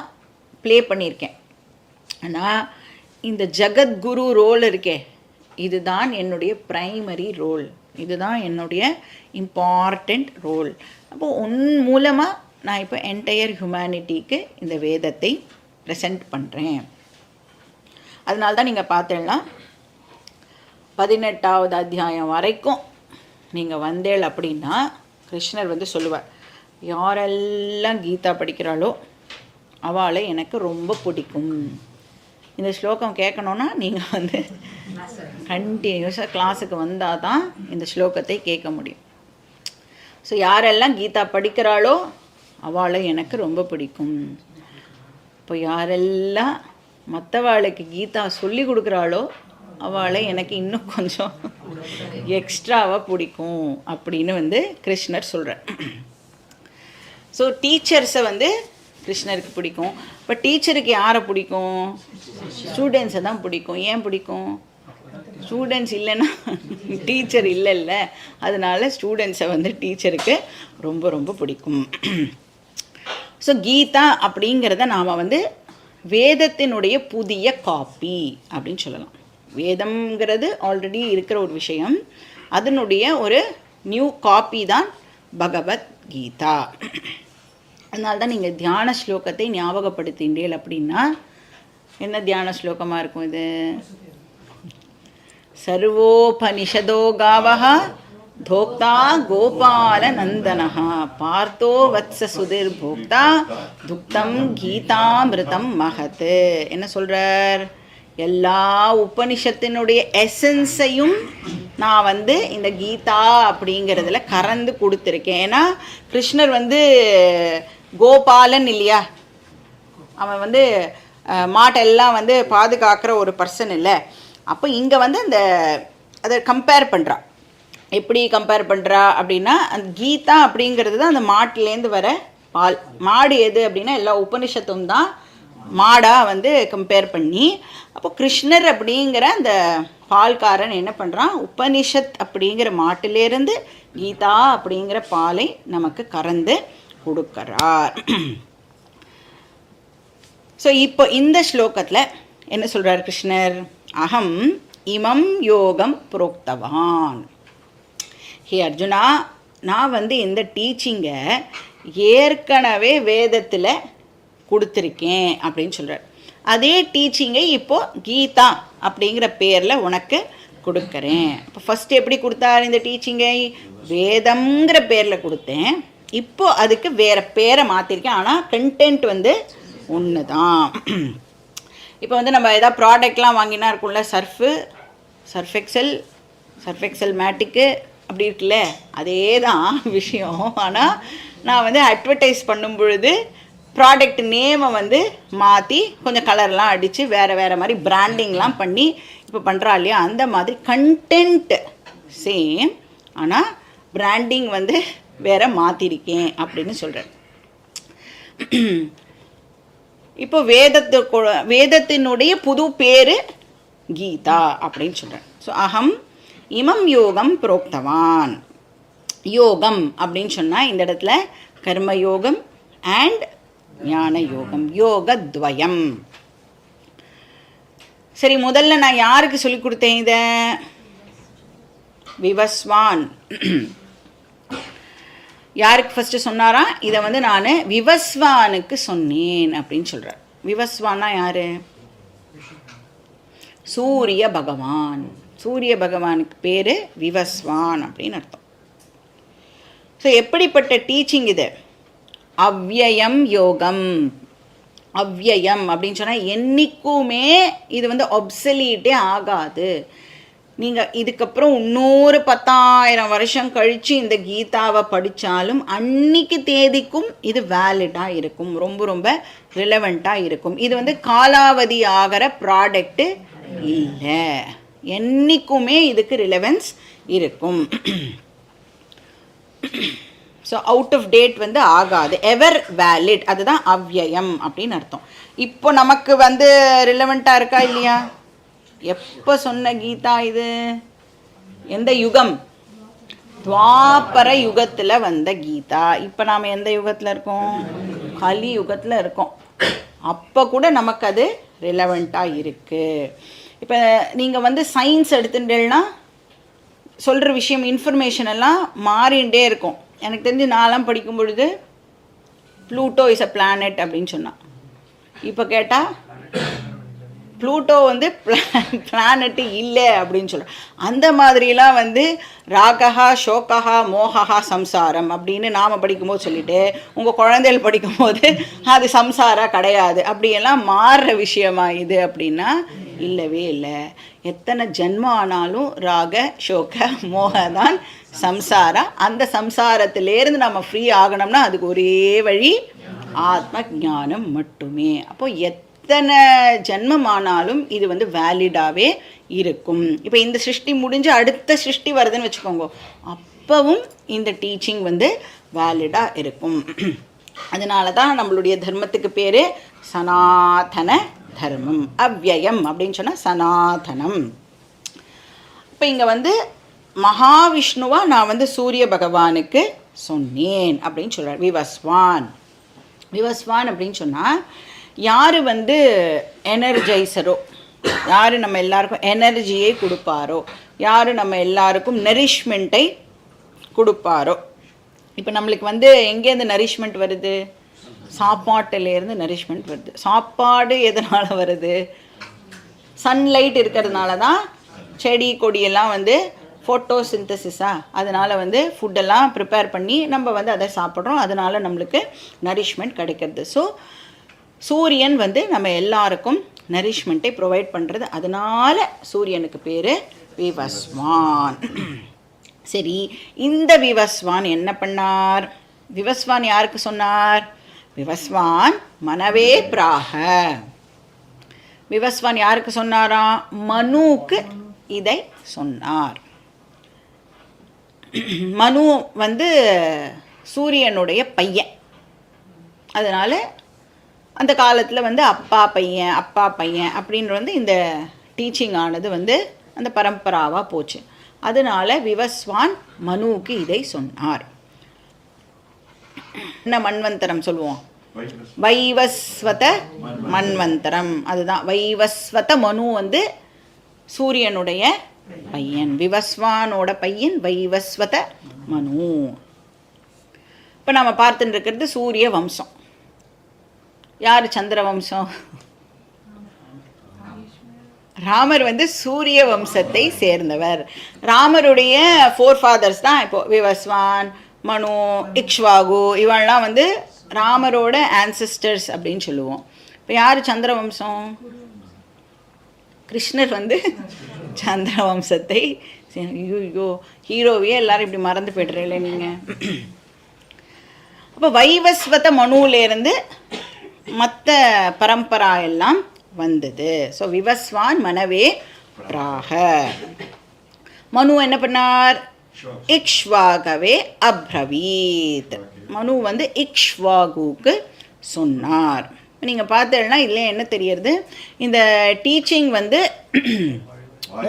Speaker 1: ப்ளே பண்ணியிருக்கேன். ஆனால் இந்த ஜகத்குரு ரோல் இருக்கே, இதுதான் என்னுடைய ப்ரைமரி ரோல். இதுதான் என்னுடைய இம்பார்ட்டண்ட் ரோல். அப்போது உன் மூலமாக நான் இப்போ என்டையர் ஹியூமனிட்டிக்கு இந்த வேதத்தை ப்ரெசென்ட் பண்ணுறேன். அதனால தான் நீங்கள் பார்த்தேன்னா 18வது அத்தியாயம் வரைக்கும் நீங்கள் வந்தேள் அப்படின்னா கிருஷ்ணர் வந்து சொல்லுவார், யாரெல்லாம் கீதா படிக்கிறாளோ அவளை எனக்கு ரொம்ப பிடிக்கும். இந்த ஸ்லோகம் கேட்கணுன்னா நீங்கள் வந்து கண்டினியூஸாக கிளாஸுக்கு வந்தால் தான் இந்த ஸ்லோகத்தை கேட்க முடியும். ஸோ யாரெல்லாம் கீதா படிக்கிறாளோ அவளை எனக்கு ரொம்ப பிடிக்கும். இப்போ யாரெல்லாம் மற்றவாளுக்கு கீதா சொல்லி கொடுக்குறாளோ அவளை எனக்கு இன்னும் கொஞ்சம் எக்ஸ்ட்ராவாக பிடிக்கும் அப்படின்னு வந்து கிருஷ்ணர் சொல்கிறார். ஸோ டீச்சர்ஸை வந்து கிருஷ்ணருக்கு பிடிக்கும். இப்போ டீச்சருக்கு யாரை பிடிக்கும்? ஸ்டூடெண்ட்ஸை தான் பிடிக்கும். ஏன் பிடிக்கும்? ஸ்டூடெண்ட்ஸ் இல்லைன்னா டீச்சர் இல்லைல்ல, அதனால ஸ்டூடெண்ட்ஸை வந்து டீச்சருக்கு ரொம்ப ரொம்ப பிடிக்கும். ஸோ கீதா அப்படிங்கிறத நாம் வந்து வேதத்தினுடைய புதிய காப்பி அப்படின்னு சொல்லலாம். வேதம்ங்கிறது ஆல்ரெடி இருக்கிற ஒரு விஷயம், அதனுடைய ஒரு நியூ காப்பி தான் பகவத்கீதா. அதனால தான் நீங்கள் தியான ஸ்லோகத்தை ஞாபகப்படுத்தின்றீர்கள் அப்படின்னா என்ன தியான ஸ்லோகமாக இருக்கும் இது? சர்வோபனிஷதோ காவஹ தோக்தா கோபால நந்தனஹ பார்த்தோ வத்ச சுதிர் போக்தா துக்தம் கீதாமிருதம் மகத். என்ன சொல்கிறார்? எல்லா உபனிஷத்தினுடைய எசன்ஸையும் நான் வந்து இந்த கீதா அப்படிங்கிறதுல கறந்து கொடுத்துருக்கேன். ஏன்னா கிருஷ்ணர் வந்து கோபாலன் இல்லையா, அவன் வந்து மாட்டெல்லாம் வந்து பாதுகாக்கிற ஒரு பர்சன் இல்லை. அப்போ இங்கே வந்து அந்த அதை கம்பேர் பண்ணுறா. எப்படி கம்பேர் பண்ணுறா அப்படின்னா, அந்த கீதா அப்படிங்கிறது தான் அந்த மாட்டிலேருந்து வர பால். மாடு எது அப்படின்னா எல்லா உபனிஷத்தும் தான் மாடாக வந்து கம்பேர் பண்ணி, அப்போ கிருஷ்ணர் அப்படிங்கிற அந்த பால்காரன் என்ன பண்ணுறான், உபனிஷத் அப்படிங்கிற மாட்டிலேருந்து கீதா அப்படிங்கிற பாலை நமக்கு கறந்து கொடுக்கறார். ஸோ இப்போ இந்த ஸ்லோகத்தில் என்ன சொல்கிறார் கிருஷ்ணர்? அகம் இமம் யோகம் புரோக்தவான். ஹே அர்ஜுனா, நான் வந்து இந்த டீச்சிங்கை ஏற்கனவே வேதத்தில் கொடுத்துருக்கேன் அப்படின்னு சொல்கிறார். அதே டீச்சிங்கை இப்போது கீதா அப்படிங்கிற பேரில் உனக்கு கொடுக்குறேன். இப்போ ஃபஸ்ட்டு எப்படி கொடுத்தார் இந்த டீச்சிங்கை? வேதம்ங்கிற பேரில் கொடுத்தேன். இப்போது அதுக்கு வேறு பேரை மாற்றிருக்கேன், ஆனால் கண்டென்ட் வந்து ஒன்று தான். இப்போ வந்து நம்ம எதாவது ப்ராடக்ட்லாம் வாங்கினா இருக்கும்ல, சர்ஃப் எக்ஸல் மேட்டிக்கு அப்படி இருக்குல்ல, அதே தான் விஷயம். ஆனால் நான் வந்து அட்வர்டைஸ் பண்ணும் பொழுது ப்ராடக்ட் நேமை வந்து மாற்றி கொஞ்சம் கலர்லாம் அடித்து வேறு மாதிரி பிராண்டிங்லாம் பண்ணி இப்போ பண்ணுறா இல்லையா, அந்த மாதிரி கண்டென்ட் சேம், ஆனால் பிராண்டிங் வந்து வேறு மாற்றிருக்கேன் அப்படின்னு சொல்கிறேன். இப்போ வேதத்தினுடைய புது பேர் கீதா அப்படின்னு சொல்கிறேன். ஸோ அகம் இமம் யோகம் புரோக்தவான். யோகம் அப்படின்னு சொன்னால் இந்த இடத்துல கர்மயோகம் அண்ட் ஞான யோகம், யோகத்வயம். சரி, முதல்ல நான் யாருக்கு சொல்லி கொடுத்தேன் இதை? விவஸ்வான். யாருக்கு ஃபஸ்ட்டு சொன்னாரா? இதை வந்து நான் விவஸ்வானுக்கு சொன்னேன் அப்படின்னு சொல்கிறார். விவஸ்வான்னா யார்? சூரிய பகவான். சூரிய பகவானுக்கு பேர் விவஸ்வான் அப்படின்னு அர்த்தம். ஸோ எப்படிப்பட்ட டீச்சிங் இது? அவ்யயம் யோகம். அவ்யயம் அப்படின்னு சொன்னால் என்றைக்குமே இது வந்து ஒப்சலீட்டே ஆகாது. நீங்கள் இதுக்கப்புறம் இன்னொரு 10,000 வருஷம் கழித்து இந்த கீதாவை படித்தாலும் அன்னைக்கு தேதிக்கும் இது வேலிடாக இருக்கும், ரொம்ப ரொம்ப ரிலவெண்ட்டாக இருக்கும். இது வந்து காலாவதி ஆகிற ப்ராடக்ட்டு இல்லை, என்றைக்குமே இதுக்கு ரிலவென்ஸ் இருக்கும். ஸோ அவுட் ஆஃப் டேட் வந்து ஆகாது, எவர் வேலிட். அதுதான் அவ்யயம் அப்படின்னு அர்த்தம். இப்போ நமக்கு வந்து ரிலவெண்ட்டாக இருக்கா இல்லையா? எப்போ சொன்ன கீதா இது? எந்த யுகம்? துவாபர யுகத்தில் வந்த கீதா. இப்போ நாம் எந்த யுகத்தில் இருக்கோம்? கலி யுகத்தில் இருக்கோம். அப்போ கூட நமக்கு அது ரிலவெண்ட்டாக இருக்குது. இப்போ நீங்கள் வந்து சயின்ஸ் எடுத்துட்டேன்னா சொல்கிற விஷயம் இன்ஃபர்மேஷன் எல்லாம் மாறிண்டே இருக்கும். எனக்கு தெரிஞ்சு நான்லாம் படிக்கும் பொழுது ப்ளூட்டோ இஸ் அ பிளானட் அப்படின்னு சொன்னான். இப்போ கேட்டால் ப்ளூட்டோ வந்து பிளானட்டு இல்லை அப்படின்னு சொல்கிறோம். அந்த மாதிரிலாம் வந்து ராகஹா சோகஹா மோகஹா சம்சாரம் அப்படின்னு நாம் படிக்கும்போது சொல்லிவிட்டு உங்கள் குழந்தைகள் படிக்கும்போது அது சம்சாரா கிடையாது அப்படியெல்லாம் மாறுற விஷயமா இது அப்படின்னா இல்லவே இல்லை. எத்தனை ஜென்மம் ஆனாலும் ராக சோக மோக தான் சம்சாரா. அந்த சம்சாரத்திலேருந்து நம்ம ஃப்ரீ ஆகணும்னா அதுக்கு ஒரே வழி ஆத்ம ஞானம் மட்டுமே. அப்போது எத்தனை ஜென்மமானாலும் இது வந்து வேலிடாகவே இருக்கும். இப்போ இந்த சிருஷ்டி முடிஞ்சு அடுத்த சிருஷ்டி வருதுன்னு வச்சுக்கோங்க, அப்பவும் இந்த டீச்சிங் வந்து வேலிடாக இருக்கும். அதனால தான் நம்மளுடைய தர்மத்துக்கு பேர் சனாதன தர்மம். அவ்யயம் அப்படின்னு சொன்னால் சனாதனம். இப்போ இங்கே வந்து மகாவிஷ்ணுவாக நான் வந்து சூரிய பகவானுக்கு சொன்னேன் அப்படின்னு சொல்கிறார். விவஸ்வான். விவஸ்வான் அப்படின்னு சொன்னால் யார் வந்து எனர்ஜைசரோ, யார் நம்ம எல்லாருக்கும் எனர்ஜியை கொடுப்பாரோ, யார் நம்ம எல்லாருக்கும் நரிஷ்மெண்ட்டை கொடுப்பாரோ. இப்போ நம்மளுக்கு வந்து எங்கேருந்து நரிஷ்மெண்ட் வருது? சாப்பாட்டிலேருந்து நரிஷ்மெண்ட் வருது. சாப்பாடு எதனால் வருது? சன்லைட் இருக்கிறதுனால தான் செடி கொடியெல்லாம் வந்து ஃபோட்டோசிந்தசிஸா, அதனால் வந்து ஃபுட்டெல்லாம் ப்ரிப்பேர் பண்ணி நம்ம வந்து அதை சாப்பிட்றோம். அதனால் நம்மளுக்கு நரிஷ்மெண்ட் கிடைக்கிறது. ஸோ சூரியன் வந்து நம்ம எல்லாருக்கும் நரிஷ்மெண்ட்டை ப்ரொவைட் பண்ணுறது. அதனால் சூரியனுக்கு பேர் விவஸ்வான். சரி, இந்த விவஸ்வான் என்ன பண்ணார்? விவஸ்வான் யாருக்கு சொன்னார்? விவஸ்வான் மனவே பிராக. விவஸ்வான் யாருக்கு சொன்னாரா? மனுவுக்கு இதை சொன்னார். மனு வந்து சூரியனுடைய பையன். அதனால் அந்த காலத்தில் வந்து அப்பா பையன் அப்பா பையன் அப்படின்ற வந்து இந்த டீச்சிங் ஆனது வந்து அந்த பரம்பராவாக போச்சு. அதனால் விவஸ்வான் மனுவுக்கு இதை சொன்னார். என்ன மன்வந்தரம் சொல்லுவோம்? வைவஸ்வத மன்வந்தரம். அதுதான் வைவஸ்வத மனு வந்து சூரியனுடைய பையன், விவஸ்வானோட பையன் வைவஸ்வத மனு. இப்போ நம்ம பார்த்துட்டு இருக்கிறது சூரிய வம்சம். யார் சந்திர வம்சம்? ராமர் வந்து சூரிய வம்சத்தை சேர்ந்தவர். ராமருடைய ஃபோர் ஃபாதர்ஸ் தான் இப்போது விவஸ்வான், மனு, இக்ஷ்வாகு, இவெல்லாம் வந்து ராமரோட ஆன்சிஸ்டர்ஸ் அப்படின்னு சொல்லுவோம். இப்போ யார் சந்திர வம்சம்? கிருஷ்ணர் வந்து சந்திர வம்சத்தை. ஐயோ, ஹீரோவையே எல்லாரும் இப்படி மறந்து போய்ட்றீங்களே நீங்கள். அப்போ வைவஸ்வத மனுவிலேருந்து மற்ற பரம்பரா எல்லாம் வந்தது. ஸோ விவஸ்வான் மனவே பிராக. மனு என்ன பண்ணார்? இக்ஷ்வாகவே அப்ரவீத். மனு வந்து இக்ஷ்வாகுக்கு சொன்னார். நீங்கள் பார்த்தீங்கன்னா இதில் என்ன தெரியறது? இந்த டீச்சிங் வந்து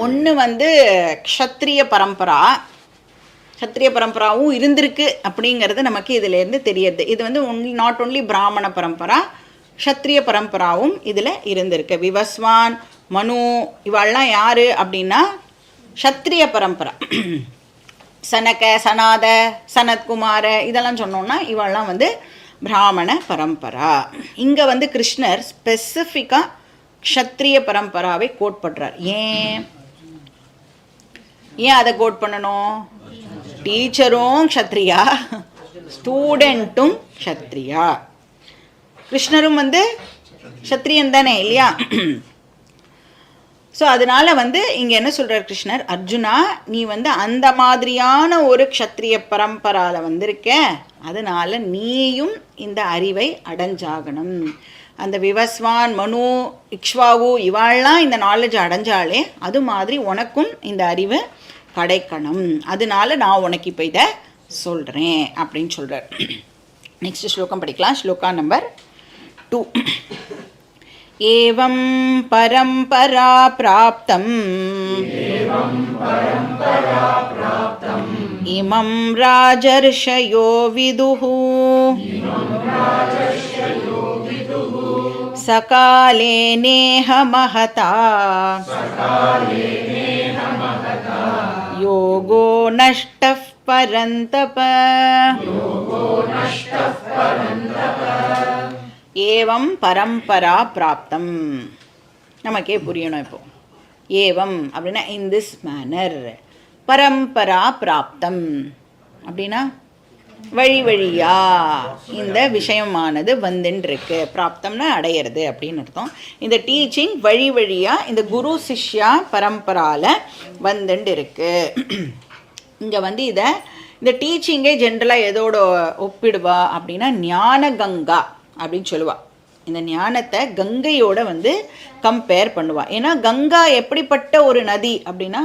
Speaker 1: ஒன்று வந்து க்ஷத்ரிய பரம்பரா, சத்திரிய பரம்பராவும் இருந்திருக்கு அப்படிங்கிறது நமக்கு இதிலேருந்து தெரியறது. இது வந்து நாட் ஒன்லி பிராமண பரம்பரா, க்ஷத்ரிய பரம்பராவும் இதில் இருந்திருக்கு. விவஸ்வான், மனு இவெல்லாம் யார் அப்படின்னா க்ஷத்ரிய பரம்பரா. சனக, சனாத, சனத்குமார இதெல்லாம் சொன்னோன்னா இவெல்லாம் வந்து பிராமண பரம்பரா. இங்கே வந்து கிருஷ்ணர் ஸ்பெசிஃபிக்காக க்ஷத்ரிய பரம்பராவை கோட் பண்ணுறார். ஏன் அதை கோட் பண்ணணும்? டீச்சரும் க்ஷத்ரியா, ஸ்டூடெண்ட்டும் க்ஷத்ரியா. கிருஷ்ணரும் வந்து க்ஷத்ரியன் தானே இல்லையா? ஸோ அதனால் வந்து இங்கே என்ன சொல்கிறார் கிருஷ்ணர்? அர்ஜுனா, நீ வந்து அந்த மாதிரியான ஒரு க்ஷத்ரிய பரம்பராவில் வந்திருக்க, அதனால் நீயும் இந்த அறிவை அடைஞ்சாகணும். அந்த விவஸ்வான், மனு, இக்ஷ்வாகு இவாள்லாம் இந்த நாலேஜ் அடைஞ்சாலே அது மாதிரி உனக்கும் இந்த அறிவு கிடைக்கணும். அதனால நான் உனக்கு இப்போ இதை சொல்கிறேன் அப்படின்னு சொல்கிறார். நெக்ஸ்ட் ஸ்லோகம் படிக்கலாம். ஸ்லோகா நம்பர் 2. ஏவம் பரம்பரா பிராப்தம் இமம் ராஜர்ஷயோ விதுஹு சகாலே நேஹ மஹதா யோகோ நஷ்டः பரந்தப ஏவம் பரம்பரா பிராப்தம். நமக்கே புரியணும் இப்போ. ஏவம் அப்படின்னா இன் திஸ் மேனர், பரம்பரா பிராப்தம் அப்படின்னா வழி வழியா இந்த விஷயமானது வந்துருக்கு. பிராப்தம்னா அடையிறது அப்படின்னு அர்த்தம். இந்த டீச்சிங் வழி வழியா இந்த குரு சிஷ்யா பரம்பரால வந்துட்டு இருக்கு. இங்கே வந்து இந்த டீச்சிங்கே ஜென்ரலாக எதோட ஒப்பிடுவா அப்படின்னா ஞான கங்கா அப்படின்னு சொல்லுவா. இந்த ஞானத்தை கங்கையோட வந்து கம்பேர் பண்ணுவா. ஏன்னா கங்கா எப்படிப்பட்ட ஒரு நதி அப்படின்னா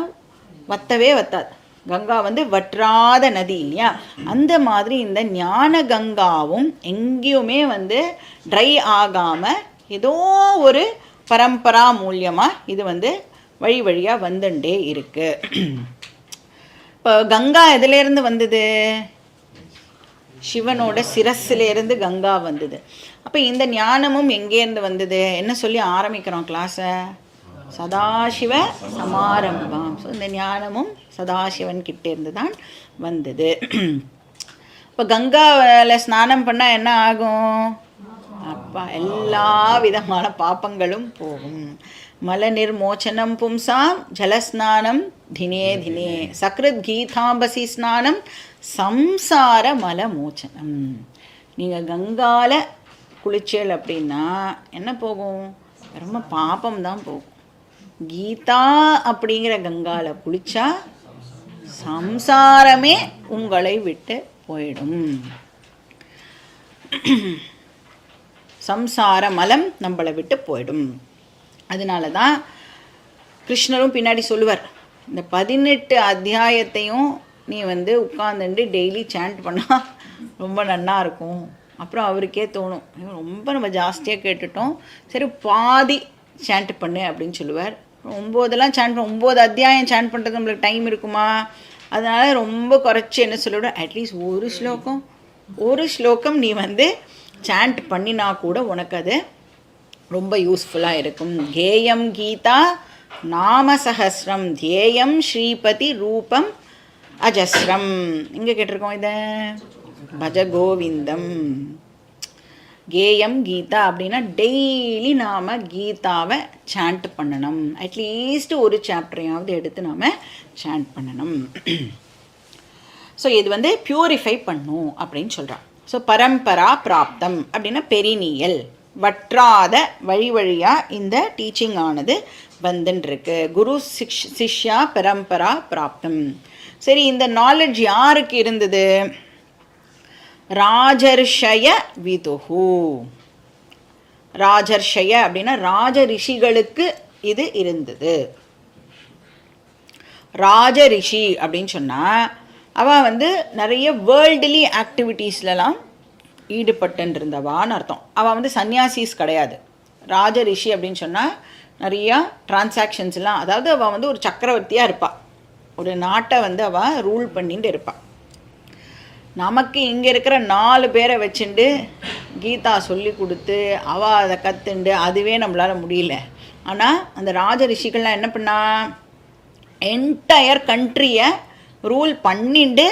Speaker 1: வத்தவே வத்தாது. கங்கா வந்து வற்றாத நதி இல்லையா? அந்த மாதிரி இந்த ஞான கங்காவும் எங்கேயுமே வந்து ட்ரை ஆகாமல் ஏதோ ஒரு பரம்பரா மூலியமாக இது வந்து வழி வழியாக வந்துட்டே இருக்கு. இப்போ கங்கா எதுலேருந்து வந்தது? சிவனோட சிரஸ்லேருந்து கங்கா வந்தது. அப்போ இந்த ஞானமும் எங்கேருந்து வந்தது? என்ன சொல்லி ஆரம்பிக்கிறோம் கிளாஸை? சதாசிவ சமாரம்பம். ஸோ இந்த ஞானமும் சதாசிவன் கிட்டேருந்து தான் வந்தது. இப்போ கங்காவில் ஸ்நானம் பண்ணால் என்ன ஆகும்? அப்பா எல்லா விதமான பாப்பங்களும் போகும். மல நிர்மோச்சனம் பும்சாம் ஜலஸ்நானம் தினே தினே சக்ருத் கீதாம்பசி ஸ்நானம் சம்சார மல மோச்சனம். நீங்கள் கங்கால குளிச்சல் அப்படின்னா என்ன போகும்? ரொம்ப பாப்பம் தான் போகும். கீதா அப்படிங்கிற கங்கால குளிச்சா சம்சாரமே உங்களை விட்டு போயிடும். சம்சார மலம் நம்மளை விட்டு போயிடும். அதனால தான் கிருஷ்ணரும் பின்னாடி சொல்லுவார், இந்த 18 அத்தியாயத்தையும் நீ வந்து உட்காந்துட்டு டெய்லி சாண்ட் பண்ணால் ரொம்ப நன்னா இருக்கும். அப்புறம் அவருக்கே தோணும், ரொம்ப நம்ம ஜாஸ்தியாக கேட்டுட்டோம், சரி பாதி சாண்ட் பண்ணு அப்படின்னு சொல்லுவார். 9 சாண்ட் 9 அத்தியாயம் சாண்ட் பண்ணுறது நம்மளுக்கு டைம் இருக்குமா? அதனால் ரொம்ப குறைச்சி என்ன சொல்லிவிட, அட்லீஸ்ட் ஒரு ஸ்லோகம் நீ வந்து சாண்ட் பண்ணினா கூட உனக்கு அது ரொம்ப யூஸ்ஃபுல்லாக இருக்கும். கேயம் கீதா நாம சஹஸ்ரம் தேயம் ஸ்ரீபதி ரூபம் அஜஸ்ரம். இங்கே கேட்டிருக்கோம் இதை, பஜ கோவிந்தம். கேயம் கீதா அப்படின்னா டெய்லி நாம் கீதாவை சாண்ட் பண்ணணும். அட்லீஸ்ட் ஒரு சாப்டரையாவது எடுத்து நாம் சாண்ட் பண்ணணும். ஸோ இது வந்து பியூரிஃபை பண்ணும் அப்படின்னு சொல்கிறான். ஸோ பரம்பரா பிராப்தம் அப்படின்னா பெரினியல், வற்றாத வழி வழியாக இந்த டீச்சிங் ஆனது வந்துருக்கு. குரு சிஷ்யா பரம்பரா பிராப்தம். சரி, இந்த நாலேஜ் யாருக்கு இருந்தது? ராஜர்ஷய விதுஹு. ராஜர்ஷய அப்படின்னா ராஜ ரிஷிகளுக்கு இது இருந்தது. ராஜ ரிஷி அப்படின்னு சொன்னால் அவள் வந்து நிறைய வேர்ல்டுலி ஆக்டிவிட்டீஸ்லாம் ஈடுபட்டுருந்தவான்னு அர்த்தம். அவள் வந்து சன்னியாசிஸ் கிடையாது. ராஜ ரிஷி அப்படின்னு சொன்னால் நிறையா டிரான்சாக்ஷன்ஸ்லாம், அதாவது அவள் வந்து ஒரு சக்கரவர்த்தியாக இருப்பாள். ஒரு நாட்டை வந்து அவள் ரூல் பண்ணிட்டு இருப்பாள். நமக்கு இங்கே இருக்கிற 4 பேரை வச்சுட்டு கீதா சொல்லி கொடுத்து அவள் அதை கற்றுண்டு அதுவே நம்மளால் முடியல. ஆனால் அந்த ராஜ ரிஷிகள்லாம் என்ன பண்ணா, என்டையர் கண்ட்ரியை ரூல் பண்ணிட்டு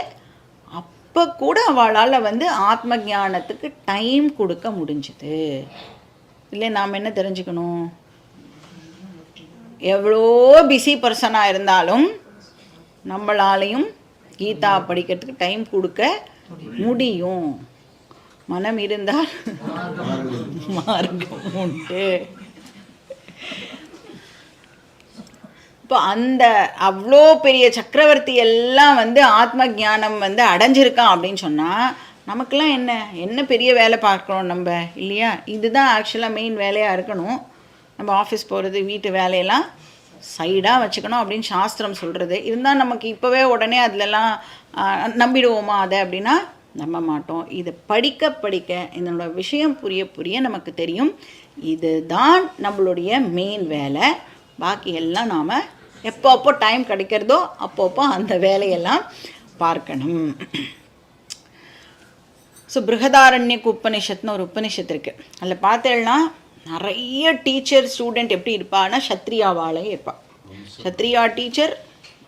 Speaker 1: அப்போ கூட அவளால் வந்து ஆத்ம ஞானத்துக்கு டைம் கொடுக்க முடிஞ்சுது. இல்லை நாம் என்ன தெரிஞ்சுக்கணும், எவ்வளோ பிஸி பர்சனாக இருந்தாலும் நம்மளாலையும் கீதா படிக்கிறதுக்கு டைம் கொடுக்க முடியும். மனம் இருந்தால் மார்க்கம் உண்டு. இப்போ அந்த அவ்வளோ பெரிய சக்கரவர்த்தி எல்லாம் வந்து ஆத்ம ஞானம் வந்து அடைஞ்சிருக்கான் அப்படின்னு சொன்னால் நமக்கெல்லாம் என்ன பெரிய வேலை பார்க்குறோம் நம்ம, இல்லையா? இதுதான் ஆக்சுவலாக மெயின் வேலையாக இருக்கணும். நம்ம ஆஃபீஸ் போகிறது, வீட்டு வேலையெல்லாம் சைடாக வச்சுக்கணும் அப்படின்னு சாஸ்திரம் சொல்கிறது. இருந்தால் நமக்கு இப்போவே உடனே அதிலெல்லாம் நம்பிடுவோமா அதை அப்படின்னா நம்ப மாட்டோம். இதை படிக்க படிக்க இதனோட விஷயம் புரிய புரிய நமக்கு தெரியும், இதுதான் நம்மளுடைய மெயின் வேலை. பாக்கி எல்லாம் நாம் எப்பப்போ டைம் கிடைக்கிறதோ அப்பப்போ அந்த வேலையெல்லாம் பார்க்கணும். ஸோ பிருகதாரண்யக்கு உபனிஷத்துன்னு ஒரு உபனிஷத்து இருக்குது. அதில் பார்த்தேன்னா நிறைய டீச்சர் ஸ்டூடெண்ட் எப்படி இருப்பான்னா சத்ரியாவாலே இருப்பாள். சத்ரியா டீச்சர்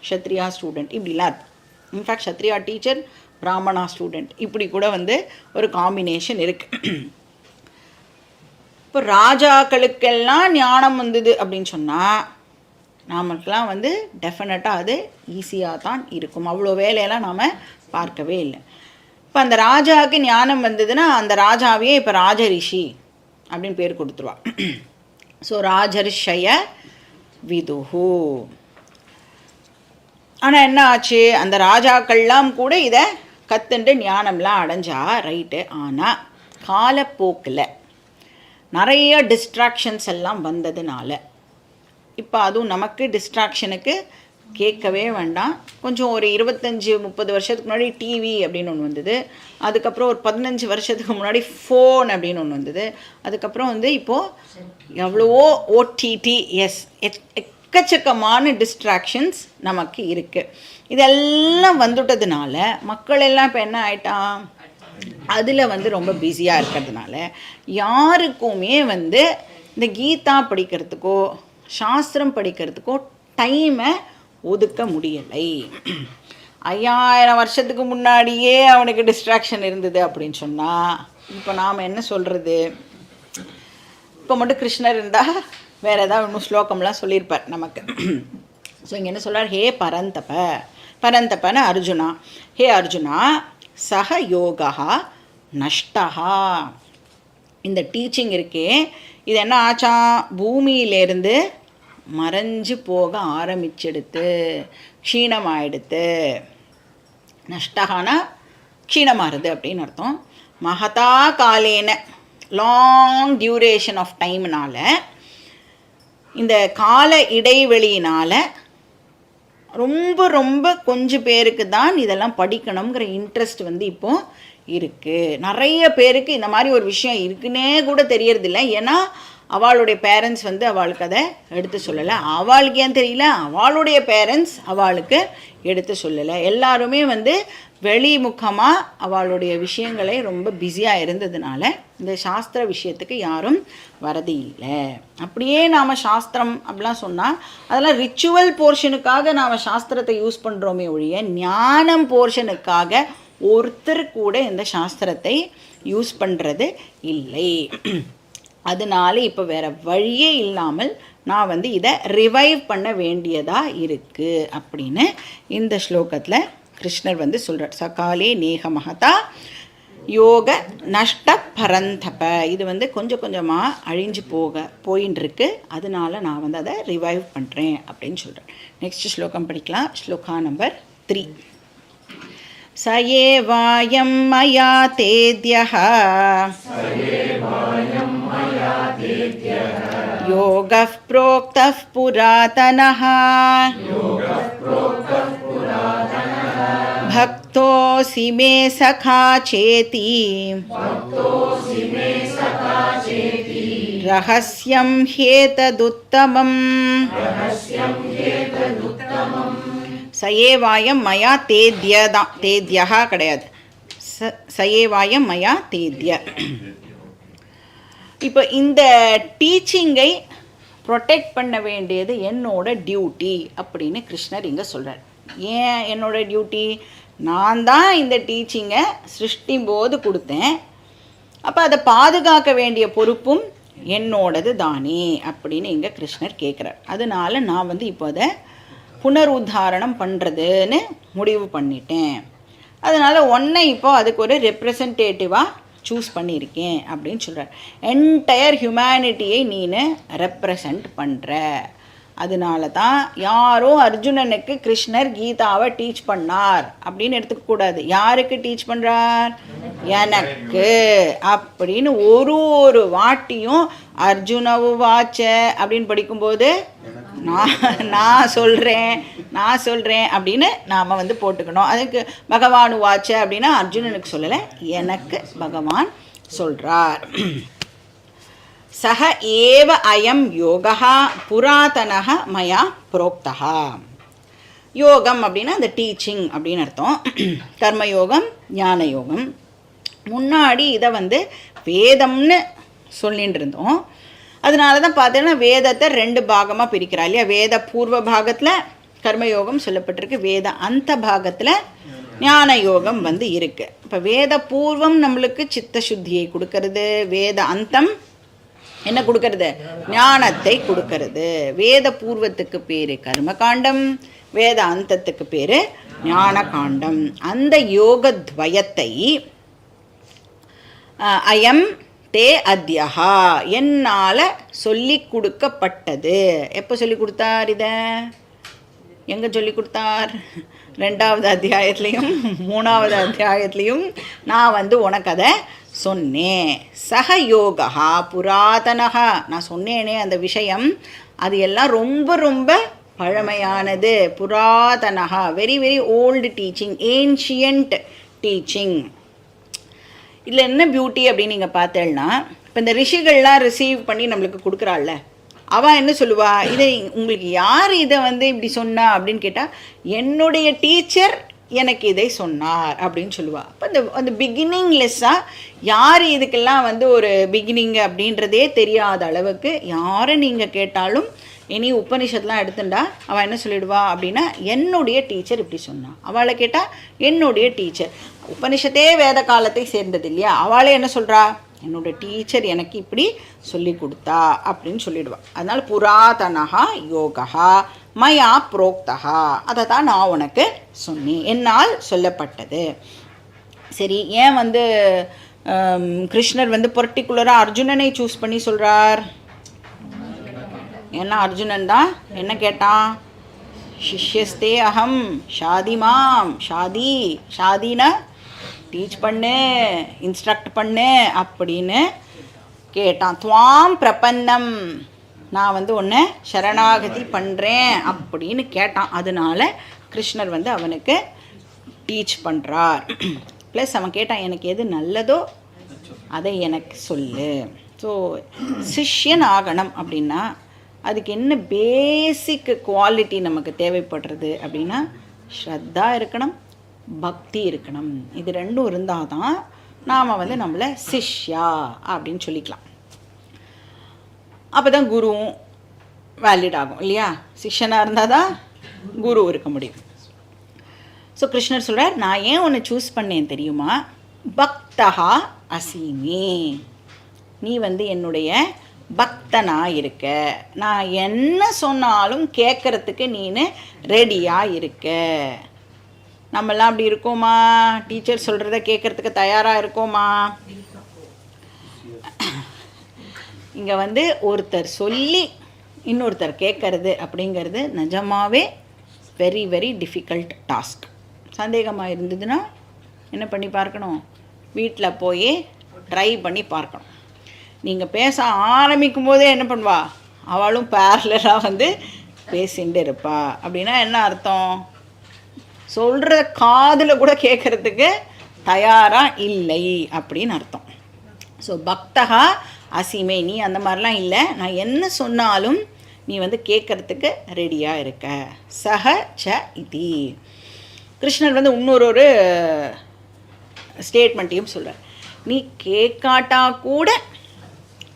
Speaker 1: க்ஷத்ரியா ஸ்டூடெண்ட் இப்படிலாம் இருக்கும். இன்ஃபேக்ட் க்ஷத்ரியா டீச்சர், பிராமணா ஸ்டூடெண்ட் இப்படி கூட வந்து ஒரு காம்பினேஷன் இருக்குது. இப்போ ராஜாக்களுக்கெல்லாம் ஞானம் வந்தது அப்படின்னு சொன்னால் நமக்கெல்லாம் வந்து டெஃபினட்டாக அது ஈஸியாக தான் இருக்கும். அவ்வளோ வேலையெல்லாம் நாம் பார்க்கவே இல்லை. இப்போ அந்த ராஜாவுக்கு ஞானம் வந்ததுன்னா அந்த ராஜாவையே இப்போ ராஜரிஷி அப்படின்னு பேர் கொடுத்துருவா. ஸோ ராஜர்ஷய விதுஹு. ஆனால் என்ன ஆச்சு, அந்த ராஜாக்கள்லாம் கூட இதை கத்துண்டு ஞானம்லாம் அடைஞ்சா ரைட்டு. ஆனால் காலப்போக்கில் நிறைய டிஸ்ட்ராக்ஷன்ஸ் எல்லாம் வந்ததுனால இப்போ அதுவும் நமக்கு டிஸ்ட்ராக்ஷனுக்கு கேட்கவே வேண்டாம். கொஞ்சம் ஒரு 25-30 வருஷத்துக்கு முன்னாடி டிவி அப்படின்னு ஒன்று வந்தது. அதுக்கப்புறம் ஒரு 15 வருஷத்துக்கு முன்னாடி ஃபோன் அப்படின்னு ஒன்று வந்தது. அதுக்கப்புறம் வந்து இப்போது எவ்வளவோ ஓடிடி, எக்கச்சக்கமான டிஸ்ட்ராக்ஷன்ஸ் நமக்கு இருக்குது. இதெல்லாம் வந்துட்டதுனால மக்கள் எல்லாம் இப்போ என்ன ஆயிட்டான், அதில் வந்து ரொம்ப பிஸியாக இருக்கிறதுனால யாருக்குமே வந்து இந்த கீதா படிக்கிறதுக்கோ சாஸ்திரம் படிக்கிறதுக்கோ டைமை ஒதுக்க முடியலை. 5000 வருஷத்துக்கு முன்னாடியே அவனுக்கு டிஸ்ட்ராக்ஷன் இருந்தது அப்படின்னு சொன்னால் இப்போ நாம் என்ன சொல்கிறது? இப்போ மட்டும் கிருஷ்ணர் இருந்தால் வேறு ஏதாவது இன்னும் ஸ்லோகம்லாம் சொல்லியிருப்பார் நமக்கு. ஸோ இங்கே என்ன சொல்கிறார், ஹே பரந்தப, பரந்தபன அர்ஜுனா, ஹே அர்ஜுனா சக யோகா நஷ்டா. இந்த டீச்சிங் இருக்கே இது என்ன ஆச்சா, பூமியிலேருந்து மறைஞ்சு போக ஆரம்பிச்செடுத்து, க்ஷீணமாயிடுத்து. நஷ்டகானா க்ஷீணமாகுது அப்படின்னு அர்த்தம். மகதா காலேன, லாங் டியூரேஷன் ஆஃப் டைம்னால, இந்த கால இடைவெளியினால் ரொம்ப ரொம்ப கொஞ்சம் பேருக்கு தான் இதெல்லாம் படிக்கணுங்கிற இன்ட்ரெஸ்ட் வந்து இப்போது இருக்குது. நிறைய பேருக்கு இந்த மாதிரி ஒரு விஷயம் இருக்குன்னே கூட தெரியறதில்ல. ஏன்னா அவளுடைய பேரண்ட்ஸ் வந்து அவளுக்கு அதை எடுத்து சொல்லலை. அவளுக்கு ஏன் தெரியல, அவளுடைய பேரண்ட்ஸ் அவளுக்கு எடுத்து சொல்லலை. எல்லாருமே வந்து வெளிமுகமாக அவளுடைய விஷயங்களை ரொம்ப பிஸியாக இருந்ததுனால இந்த சாஸ்திர விஷயத்துக்கு யாரும் வரது இல்லை. அப்படியே நாம் சாஸ்திரம் அப்படிலாம் சொன்னால் அதெல்லாம் ரிச்சுவல் போர்ஷனுக்காக நாம் சாஸ்திரத்தை யூஸ் பண்ணுறோமே ஒழிய ஞானம் போர்ஷனுக்காக ஒருத்தர் கூட இந்த சாஸ்திரத்தை யூஸ் பண்ணுறது இல்லை. அதனால இப்போ வேறு வழியே இல்லாமல் நான் வந்து இதை ரிவைவ் பண்ண வேண்டியதாக இருக்குது அப்படின்னு இந்த ஸ்லோகத்தில் கிருஷ்ணர் வந்து சொல்கிறார். சகாலே நேக மகதா யோக நஷ்ட பரந்தப. இது வந்து கொஞ்சம் கொஞ்சமாக அழிஞ்சு போயின்னு இருக்கு. அதனால நான் வந்து அதை ரிவைவ் பண்ணுறேன் அப்படின்னு சொல்கிறேன். நெக்ஸ்ட் ஸ்லோகம் படிக்கலாம். ஸ்லோகா நம்பர் 3. சயேவாயம் மயா தேத்யஹ யோகः प्रोक्तः पुरातनः भक्तोऽसि मे सखा चेति रहस्यं ह्येतदुत्तमम् சயேவாயம் மயா தேத்யஹ கிடையாது, சயேவாயம் மயா தேத்ய. இப்போ இந்த டீச்சிங்கை ப்ரொடெக்ட் பண்ண வேண்டியது என்னோட டியூட்டி அப்படின்னு கிருஷ்ணர் இங்கே சொல்கிறார். ஏன் என்னோட டியூட்டி? நான் தான் இந்த டீச்சிங்கை சிருஷ்டிம் போது கொடுத்தேன். அப்போ அதை பாதுகாக்க வேண்டிய பொறுப்பும் என்னோடது தானே அப்படின்னு இங்கே கிருஷ்ணர் கேட்குறார். அதனால நான் வந்து இப்போ அதை புனருத்தாரணம் பண்ணுறதுன்னு முடிவு பண்ணிட்டேன். அதனால் ஒன்றை இப்போ அதுக்கு ஒரு ரெப்ரசன்டேட்டிவாக சூஸ் பண்ணியிருக்கேன் அப்படின்னு சொல்கிறார். என்டையர் ஹியூமனிட்டியை நீனு ரெப்ரசன்ட் பண்ணுற. அதனால தான் யாரோ அர்ஜுனனுக்கு கிருஷ்ணர் கீதாவை டீச் பண்ணார் அப்படின்னு எடுத்துக்கக்கூடாது. யாருக்கு டீச் பண்ணுறார்? எனக்கு அப்படின்னு ஒரு வாட்டியும் அர்ஜுனவு வாச்ச அப்படின்னு படிக்கும்போது நான் சொல்கிறேன் அப்படின்னு நாம் வந்து போட்டுக்கணும். அதுக்கு பகவான் வாச்ச அப்படின்னா அர்ஜுனனுக்கு சொல்லலை, எனக்கு பகவான் சொல்கிறார். சக ஏவ அயம் யோகா புராதனக மயா புரோக்தா. யோகம் அப்படின்னா அந்த டீச்சிங் அப்படின்னு அர்த்தம். கர்மயோகம், ஞான யோகம். முன்னாடி இதை வந்து வேதம்னு சொல்லிட்டு இருந்தோம். அதனால தான் பார்த்தீங்கன்னா வேதத்தை 2 பாகமாக பிரிக்கிறா இல்லையா. வேத பூர்வ பாகத்தில் கர்மயோகம் சொல்லப்பட்டிருக்கு. வேத அந்த பாகத்தில் ஞான யோகம் வந்து இருக்கு. இப்போ வேத பூர்வம் நம்மளுக்கு சித்த சுத்தியை கொடுக்கறது, வேத அந்தம் என்ன கொடுக்கறது? ஞானத்தை கொடுக்கறது. வேத பூர்வத்துக்கு பேர் கர்மகாண்டம், வேத அந்தத்துக்கு பேர் ஞான காண்டம். அந்த யோகத்வயத்தை அயம் தே அத்யஹா என்னால் சொல்லி கொடுக்கப்பட்டது. எப்போ சொல்லி கொடுத்தார்? இதை எங்கே சொல்லி கொடுத்தார்? 2வது அத்தியாயத்துலேயும் 3வது அத்தியாயத்துலேயும் நான் வந்து உனக்கு அதை சொன்னேன். சக யோகா புராதனகா, நான் சொன்னேனே அந்த விஷயம், அது எல்லாம் ரொம்ப ரொம்ப பழமையானது. புராதனகா, very very old teaching, ancient teaching. இதில் என்ன பியூட்டி அப்படின்னு நீங்கள் பார்த்தேன்னா, இப்போ இந்த ரிஷிகள்லாம் ரிசீவ் பண்ணி நம்மளுக்கு கொடுக்குறாள்ல, அவள் என்ன சொல்லுவா? இதை உங்களுக்கு யார் இதை வந்து இப்படி சொன்னா அப்படின்னு கேட்டால், என்னுடைய டீச்சர் எனக்கு இதை சொன்னார் அப்படின்னு சொல்லுவாள். அப்போ அந்த பிகினிங்லெஸ்ஸாக யார் இதுக்கெல்லாம் வந்து ஒரு பிகினிங் அப்படின்றதே தெரியாத அளவுக்கு யாரை நீங்கள் கேட்டாலும் இனி உபனிஷத்துலாம் எடுத்துட்டா அவள் என்ன சொல்லிடுவா அப்படின்னா, என்னுடைய டீச்சர் இப்படி சொன்னான். அவளை கேட்டால் என்னுடைய டீச்சர், உபனிஷத்தே வேத காலத்தை சேர்ந்தது இல்லையா, அவளே என்ன சொல்கிறா? என்னோடய டீச்சர் எனக்கு இப்படி சொல்லி கொடுத்தா அப்படின்னு சொல்லிடுவாள். அதனால் புராதனகா யோகா மயா புரோக்தகா, அதை தான் நான் உனக்கு சொன்னேன், என்னால் சொல்லப்பட்டது. சரி, ஏன் வந்து கிருஷ்ணர் வந்து பர்டிகுலராக அர்ஜுனனை சூஸ் பண்ணி சொல்கிறார்? ஏன்னா அர்ஜுனன் தான் என்ன கேட்டான்? சிஷ்யஸ்தே அகம் ஷாதி மாம், ஷாதினா டீச் பண்ணு, இன்ஸ்ட்ரக்ட் பண்ணு அப்படின்னு கேட்டான். துவாம் பிரபன்னம், நான் வந்து உன்னை சரணாகதி பண்ணுறேன் அப்படின்னு கேட்டான். அதனால கிருஷ்ணர் வந்து அவனுக்கு டீச் பண்ணுறார். ப்ளஸ் அவன் கேட்டான், எனக்கு எது நல்லதோ அதை எனக்கு சொல்லு. ஸோ சிஷ்யன் ஆகணும் அப்படின்னா அதுக்கு என்ன பேசிக் குவாலிட்டி நமக்கு தேவைப்படுறது அப்படின்னா, ஸ்ரத்தா இருக்கணும், பக்தி இருக்கணும். இது ரெண்டும் இருந்தால் தான் நாம் வந்து நம்மளை சிஷ்யா அப்படின்னு சொல்லிக்கலாம். அப்போ தான் குருவும் வேலிட் ஆகும் இல்லையா? சிஷ்யனாக இருந்தால் தான் குரு இருக்க முடியும். ஸோ கிருஷ்ணர் சொல்கிறார், நான் ஏன் உன்னை சூஸ் பண்ணேன் தெரியுமா? பக்தஹா அசீமி, நீ வந்து என்னுடைய பக்தனாக இருக்க, நான் என்ன சொன்னாலும் கேட்குறதுக்கு நீனு ரெடியாக இருக்க. நம்மெல்லாம் அப்படி இருக்கோமா? டீச்சர் சொல்கிறத கேட்குறதுக்கு தயாராக இருக்கோமா? இங்கே வந்து ஒருத்தர் சொல்லி இன்னொருத்தர் கேட்கறது அப்படிங்கிறது நிஜமாகவே வெரி வெரி டிஃபிகல்ட் டாஸ்க். சந்தேகமாக இருந்ததுன்னா என்ன பண்ணி பார்க்கணும்? வீட்டில் போய் ட்ரை பண்ணி பார்க்கணும். நீங்கள் பேச ஆரம்பிக்கும் போதே என்ன பண்ணுவா? அவளும் பேரலாக வந்து பேசிகிட்டு இருப்பா. அப்படின்னா என்ன அர்த்தம்? சொல்கிற காதில் கூட கேட்குறதுக்கு தயாராக இல்லை அப்படின்னு அர்த்தம். ஸோ பக்தகா அசீமே, நீ அந்த மாதிரிலாம் இல்லை, நான் என்ன சொன்னாலும் நீ வந்து கேட்குறதுக்கு ரெடியாக இருக்க. சஹ ச இதி. கிருஷ்ணர் வந்து இன்னொரு ஸ்டேட்மெண்ட்டையும் சொல்கிறார், நீ கேட்காட்டா கூட